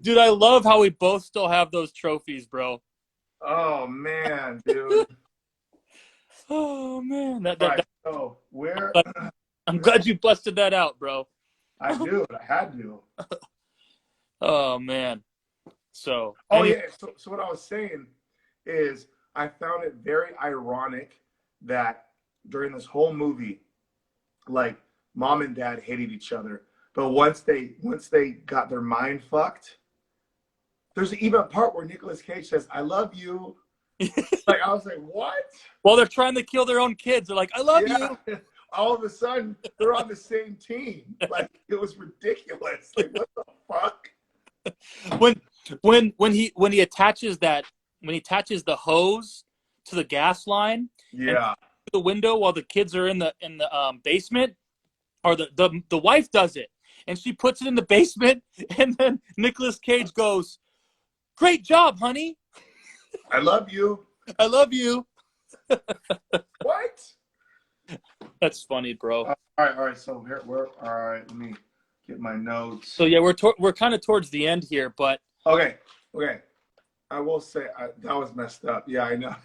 Dude, I love how we both still have those trophies, bro. Oh man, dude. Oh man, so where? I'm glad you busted that out, bro. I had to. Oh man. So. Yeah. So what I was saying is, I found it very ironic that during this whole movie, like, mom and dad hated each other, but once they got their mind fucked, there's even a part where Nicolas Cage says, "I love you." Like, I was like, what? Well, they're trying to kill their own kids. They're like, "I love you." All of a sudden, they're on the same team. Like, it was ridiculous. Like, what the fuck? When he attaches the hose to the gas line, yeah, the window while the kids are in the basement, or the wife does it, and she puts it in the basement, and then Nicolas Cage goes, "Great job, honey. I love you. I love you." What? That's funny, bro. All right. So we're all right. Let me get my notes. So yeah, we're kind of towards the end here, but okay. I will say that was messed up. Yeah, I know.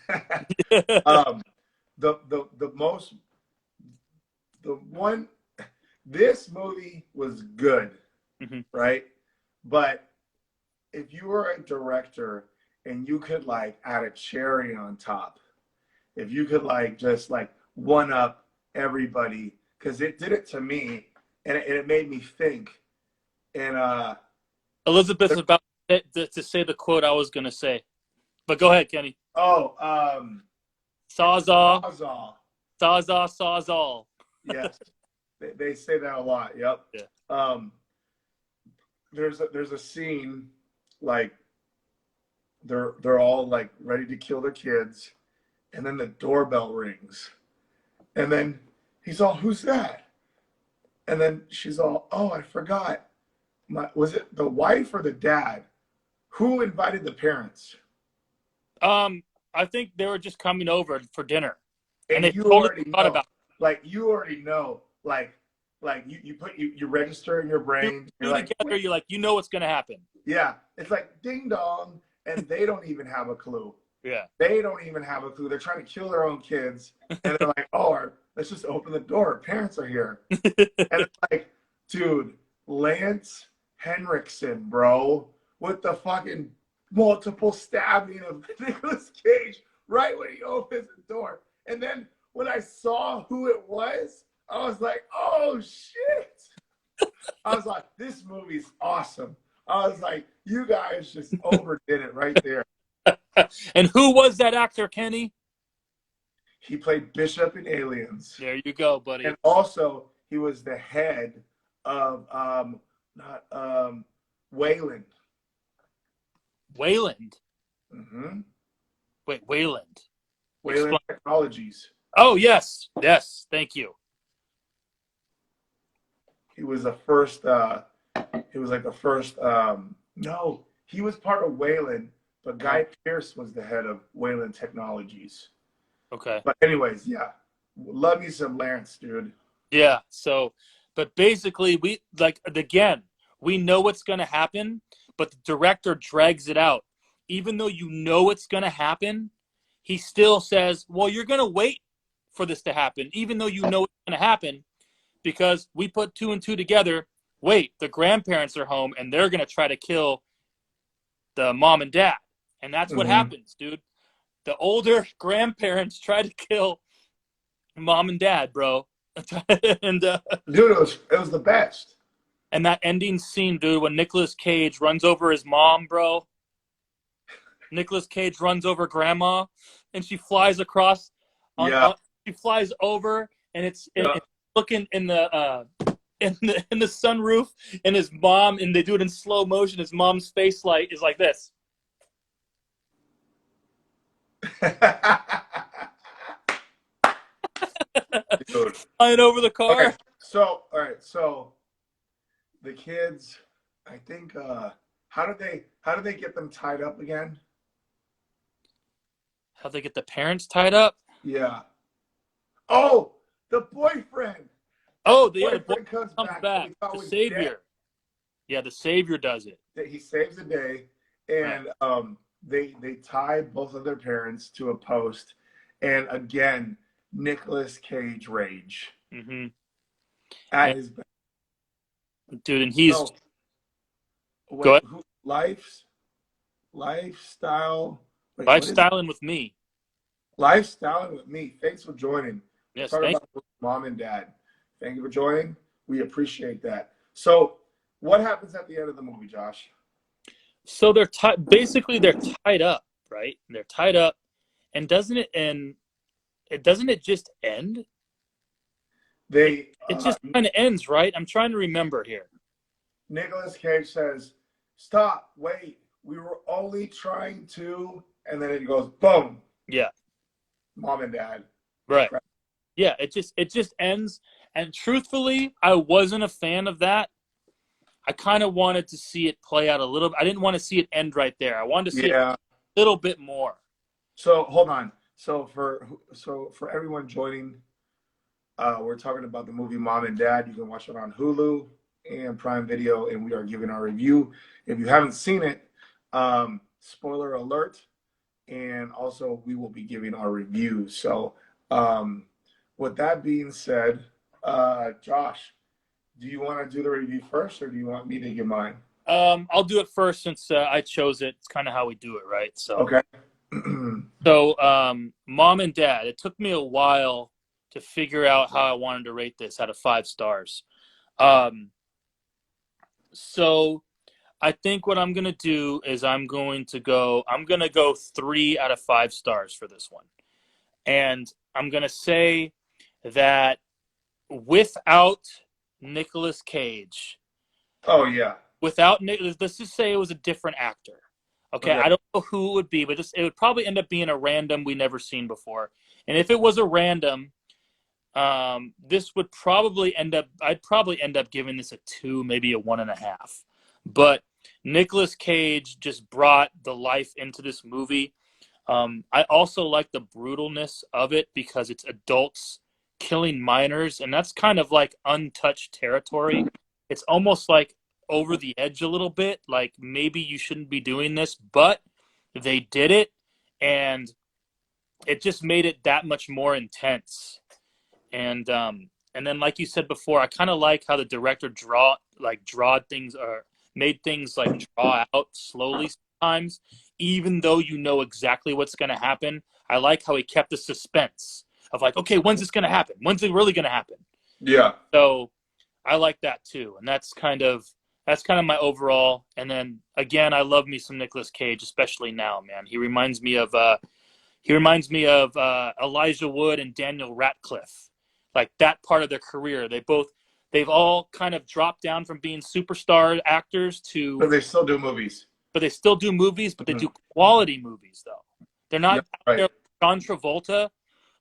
This movie was good, mm-hmm. right? But if you were a director and you could, like, add a cherry on top, if you could, like, just, like, one up everybody, because it did it to me, and it made me think. And Elizabeth's about to say the quote I was gonna say, but go ahead, Kenny. Sawzall. Yes, they say that a lot. Yep. Yeah. There's a scene, like, they're all, like, ready to kill their kids, and then the doorbell rings, and then he's all, "Who's that?" And then she's all, "Oh, I forgot. Was it the wife or the dad? Who invited the parents?" I think they were just coming over for dinner, and they you totally already thought know. about. You already know. Like you register in your brain. You're like, together, you're like, you know what's gonna happen. Yeah, it's like ding dong, and they don't even have a clue. Yeah, they don't even have a clue. They're trying to kill their own kids, and they're like, "Oh, let's just open the door. Parents are here." And it's like, dude, Lance Henriksen, bro, with the fucking multiple stabbing of Nicolas Cage right when he opens the door. And then when I saw who it was, I was like, oh shit. I was like, this movie's awesome. I was like, you guys just overdid it right there. And who was that actor, Kenny? He played Bishop in Aliens. There you go, buddy. And also, he was the head of Wayland. Wayland? Mm-hmm. Wait, Wayland. Wayland Technologies. Oh, yes. Yes. Thank you. He was the first. He was like the first. No, he was part of Wayland, but Guy Pearce was the head of Wayland Technologies. Okay. But anyways, yeah, love me some Lance, dude. Yeah. So, but basically, we know what's going to happen, but the director drags it out. Even though you know it's going to happen, he still says, well, you're going to wait for this to happen, even though you know it's going to happen, because we put 2 and 2 together. Wait, the grandparents are home, and they're going to try to kill the mom and dad. And that's what happens, dude. The older grandparents try to kill mom and dad, bro. And dude, it was the best. And that ending scene, dude, when Nicolas Cage runs over his mom, bro. Nicolas Cage runs over grandma, and she flies across. She flies over, and it's looking in the sunroof, and his mom, and they do it in slow motion. His mom's face light is like this. Dude. Flying over the car. Okay. So, all right. So, the kids, I think, how did they get them tied up again? How they get the parents tied up? Yeah. Oh, the boyfriend. Oh, the boyfriend comes back. The savior. Yeah, the savior does it. He saves the day, and they tie both of their parents to a post, and again, Nicolas Cage rage. Mm-hmm. At his best. Dude, and he's go ahead. Lifestyle. Wait, Lifestyling with me. Lifestyling with me. Thanks for joining. Yes, thank you. Mom and Dad. Thank you for joining. We appreciate that. So, what happens at the end of the movie, Josh? So they're basically tied up, right? They're tied up, and doesn't it just end? It just kind of ends, right? I'm trying to remember here. Nicolas Cage says, "Stop! Wait! We were only trying to," and then it goes, boom. Yeah. Mom and Dad. Right. Yeah. It just ends. And truthfully, I wasn't a fan of that. I kind of wanted to see it play out a little. I didn't want to see it end right there. I wanted to see it a little bit more. So hold on. So for everyone joining, we're talking about the movie Mom and Dad. You can watch it on Hulu and Prime Video, and we are giving our review. If you haven't seen it, spoiler alert, and also we will be giving our review. So with that being said, Josh, do you want to do the review first, or do you want me to give mine? I'll do it first since I chose it. It's kind of how we do it, right? So okay. So Mom and Dad, it took me a while to figure out how I wanted to rate this out of 5 stars. So I think what I'm going to do is I'm going to go 3 out of 5 stars for this one. And I'm going to say that without Nicolas Cage. Oh, yeah. Without Nicolas, let's just say it was a different actor. Okay, I don't know who it would be, but it would probably end up being a random we never seen before. And if it was a random, this would probably I'd probably end up giving this a 2, maybe a 1.5. But Nicolas Cage just brought the life into this movie. I also like the brutalness of it because it's adults killing minors, and that's kind of like untouched territory. It's almost like over the edge a little bit, like maybe you shouldn't be doing this, but they did it, and it just made it that much more intense. And then, like you said before, I kind of like how the director made things like draw out slowly sometimes, even though you know exactly what's going to happen. I like how he kept the suspense of like, okay, when's this going to happen? When's it really going to happen? Yeah. So I like that too, and that's kind of my overall. And then again, I love me some Nicolas Cage, especially now, man. He reminds me of Elijah Wood and Daniel Radcliffe, like that part of their career. They've all kind of dropped down from being superstar actors to. But they still do movies. but they still do movies, but they Mhm. do quality movies, though. They're not Yeah, out there like John Travolta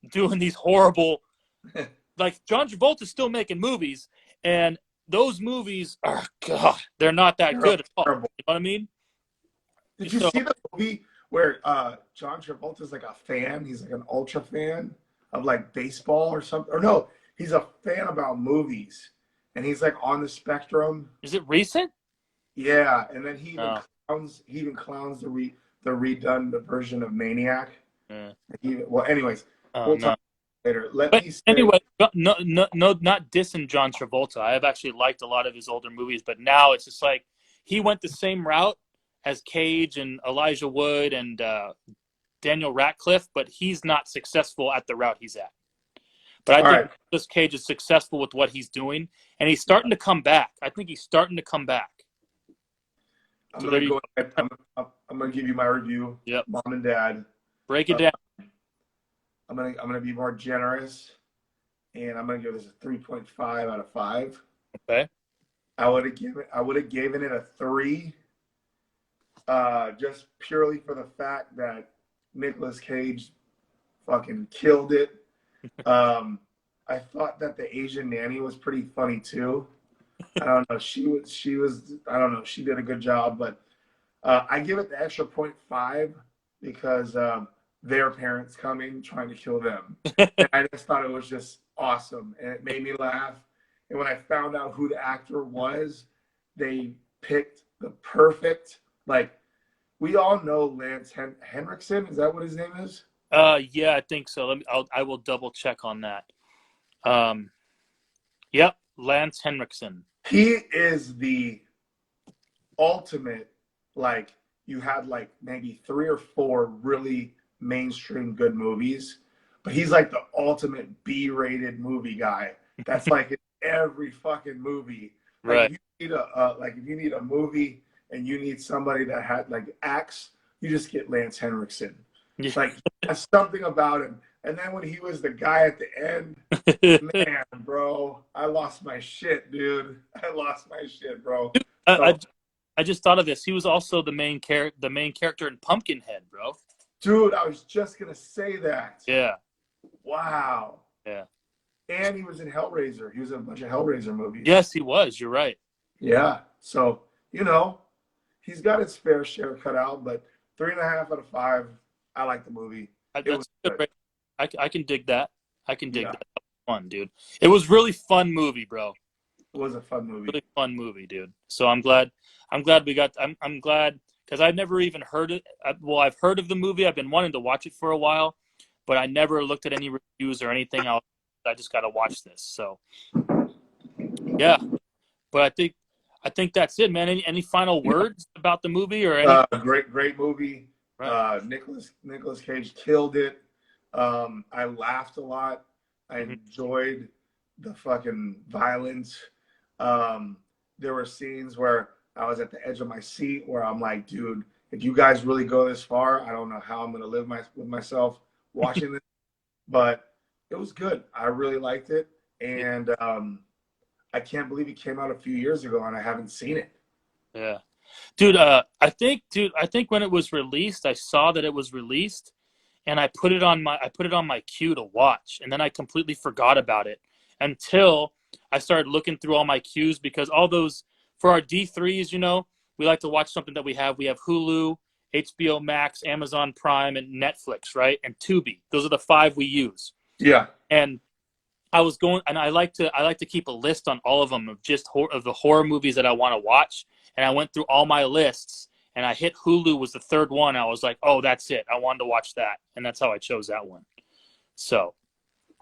doing these horrible, like John Travolta's still making movies, and those movies are, God, they're not that good at all. terrible. You know what I mean? Did you So, see the movie where John Travolta's like a fan? He's like an ultra fan of like baseball or something. Or no, he's a fan about movies, and he's like on the spectrum. is it recent? Yeah, and then No. he even clowns the redone the version of Maniac. Yeah. Well, anyways, Oh, we'll no. talk later. Let But me say, anyway, no, not dissing John Travolta. I have actually liked a lot of his older movies, but now it's just like he went the same route as Cage and Elijah Wood and Daniel Radcliffe, but he's not successful at the route he's at. But I all think right, this Cage is successful with what he's doing, and he's starting to come back. I think he's starting to come back. I'm So gonna there you go go. ahead. I'm gonna give you my review. Yep. Mom and Dad. Break it down. I'm gonna be more generous, and I'm gonna give this a 3.5 out of 5. Okay. I would have given it a 3, just purely for the fact that Nicolas Cage fucking killed it. I thought that the Asian nanny was pretty funny too. I don't know. She was. I don't know. She did a good job, but I give it the extra 0.5 because their parents coming trying to kill them. And I just thought it was just awesome, and it made me laugh. And when I found out who the actor was, they picked the perfect, like, we all know Lance Henriksen. Is that what his name is? Yeah, I think so. I will double check on that. Yep, Lance Henriksen. He is the ultimate, like, you had like maybe 3 or 4 really mainstream good movies, but he's like the ultimate B-rated movie guy. That's like in every fucking movie. Like Right. if you need if you need a movie and you need somebody that had like acts, you just get Lance Henriksen. Yeah. Like that's something about him. And then when he was the guy at the end, man, bro, I lost my shit, dude. I lost my shit, bro. I, So, I just thought of this. He was also the main character in Pumpkinhead, bro. dude, I was just gonna say that. Yeah. Wow. Yeah. And he was in Hellraiser. He was in a bunch of Hellraiser movies. Yes, he was. You're right. Yeah. So, he's got his fair share cut out, but 3.5 out of 5. I like the movie. It was That's good. I can dig that. I can dig Yeah. that. That was fun, dude. It was really fun movie, bro. It was a fun movie. Really fun movie, dude. So I'm glad we got. I'm glad because I've never even heard it. Well, I've heard of the movie. I've been wanting to watch it for a while, but I never looked at any reviews or anything else. I just got to watch this. So yeah, but I think that's it, man. Any final words about the movie or any? Great movie. Right. Nicolas Cage killed it. I laughed a lot. I enjoyed the fucking violence. There were scenes where I was at the edge of my seat where I'm like, dude, if you guys really go this far, I don't know how I'm gonna live with myself watching this. But it was good. I really liked it, and I can't believe it came out a few years ago and I haven't seen it. Yeah. Dude, I think when it was released, I saw that it was released and I put it on my queue to watch, and then I completely forgot about it until I started looking through all my queues because all those for our D3s, we like to watch something that we have. We have Hulu, HBO Max, Amazon Prime, and Netflix, right? And Tubi. Those are the 5 we use. Yeah. And I was going, and I like to keep a list on all of them of just of the horror movies that I want to watch. And I went through all my lists, and I hit Hulu was the 3rd one. I was like, oh, that's it. I wanted to watch that, and that's how I chose that one. So,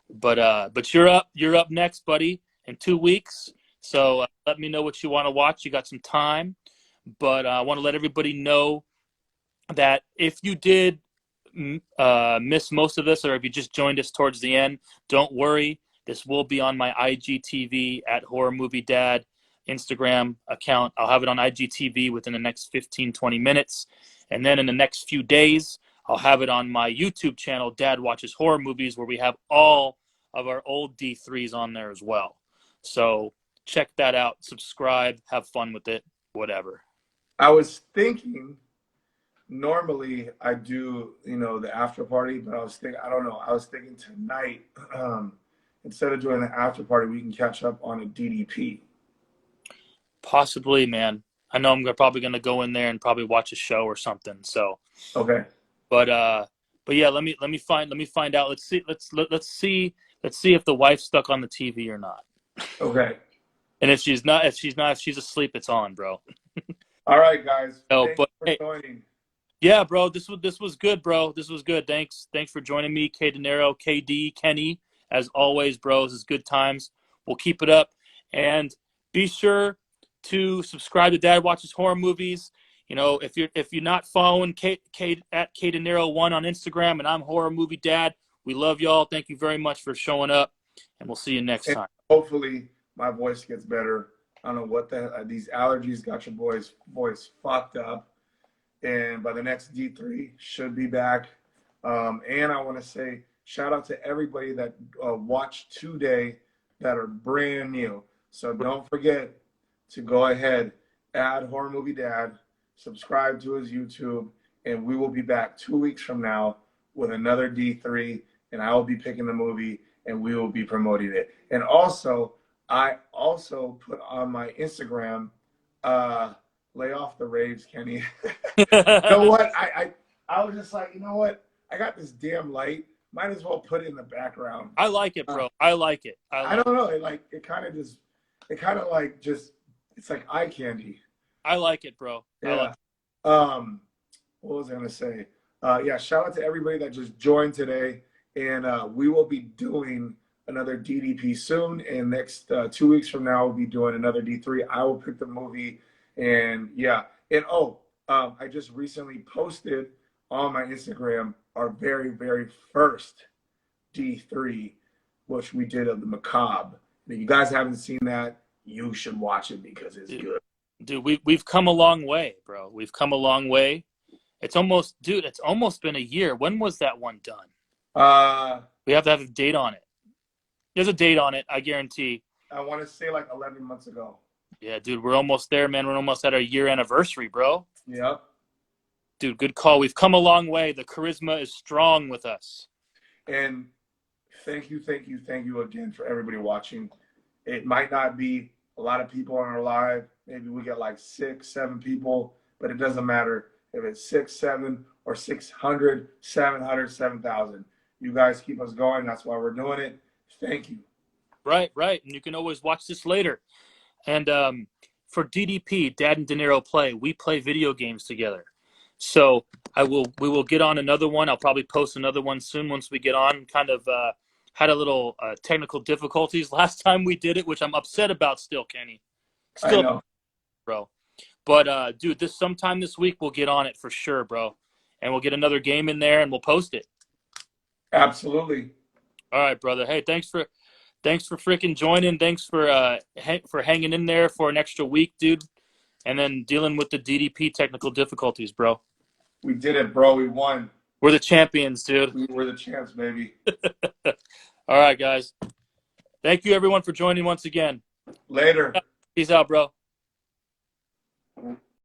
but you're up next, buddy, in 2 weeks. So let me know what you want to watch. You got some time, but I want to let everybody know that if you did miss most of this, or if you just joined us towards the end, don't worry. This will be on my IGTV at Horror Movie Dad Instagram account. I'll have it on IGTV within the next 15, 20 minutes. And then in the next few days, I'll have it on my YouTube channel, Dad Watches Horror Movies, where we have all of our old D3s on there as well. So check that out, subscribe, have fun with it, whatever. I was thinking normally I do, the after party, but I don't know. I was thinking tonight, instead of doing the after party, we can catch up on a DDP. Possibly, man. I know I'm probably gonna go in there and probably watch a show or something. So, Okay. but yeah, let me find out. Let's see if the wife's stuck on the TV or not. Okay. And if she's asleep, it's on, bro. All right, guys. No, Thanks but for hey, joining. yeah, bro, this was good, bro. This was good. Thanks for joining me, Dinero, KD, Kenny. As always, bro, this is good times. We'll keep it up, and be sure to subscribe to Dad Watches Horror Movies. If you're not following K at Dinero1 on Instagram, and I'm Horror Movie Dad. We love y'all. Thank you very much for showing up, and we'll see you next time. Hopefully, my voice gets better. I don't know what these allergies got your boy's voice fucked up. And by the next D3 should be back. And I want to say shout out to everybody that watched today that are brand new. So don't forget to go ahead, add Horror Movie Dad, subscribe to his YouTube, and we will be back 2 weeks from now with another D3, and I will be picking the movie and we will be promoting it. And also, I also put on my Instagram, lay off the raves, Kenny. You know what? I was just like, you know what? I got this damn light. Might as well put it in the background. I like it, bro. I like it. I don't know. It's like eye candy. I like it, bro. Yeah. What was I gonna say? Yeah. Shout out to everybody that just joined today, and we will be doing another DDP soon. And next 2 weeks from now, we'll be doing another D3. I will pick the movie, and yeah. And I just recently posted on my Instagram our very, very first D3, which we did of the Macabre. And if you guys haven't seen that, you should watch it because it's good. Dude, we've come a long way, bro. We've come a long way. It's almost been a year. When was that one done? We have to have a date on it. There's a date on it, I guarantee. I want to say like 11 months ago. Yeah, dude, we're almost there, man. We're almost at our year anniversary, bro. Yep. Dude, good call. We've come a long way. The charisma is strong with us. And thank you again for everybody watching. It might not be a lot of people on our live. Maybe we get like 6, 7 people, but it doesn't matter if it's 6, 7, or 600, 700, 7,000. You guys keep us going. That's why we're doing it. Thank you. Right. And you can always watch this later. And for DDP, Dad and Dinero Play, we play video games together. So we will get on another one. I'll probably post another one soon once we get on. Kind of had a little technical difficulties last time we did it, which I'm upset about still, Kenny. Still, I know. Bro. But dude, sometime this week we'll get on it for sure, bro. And we'll get another game in there and we'll post it. Absolutely. All right, brother. Hey, thanks for freaking joining. Thanks for hanging in there for an extra week, dude. And then dealing with the DDP technical difficulties, bro. We did it, bro. We won. We're the champions, dude. We were the champs, baby. All right, guys. Thank you, everyone, for joining once again. Later. Peace out, bro.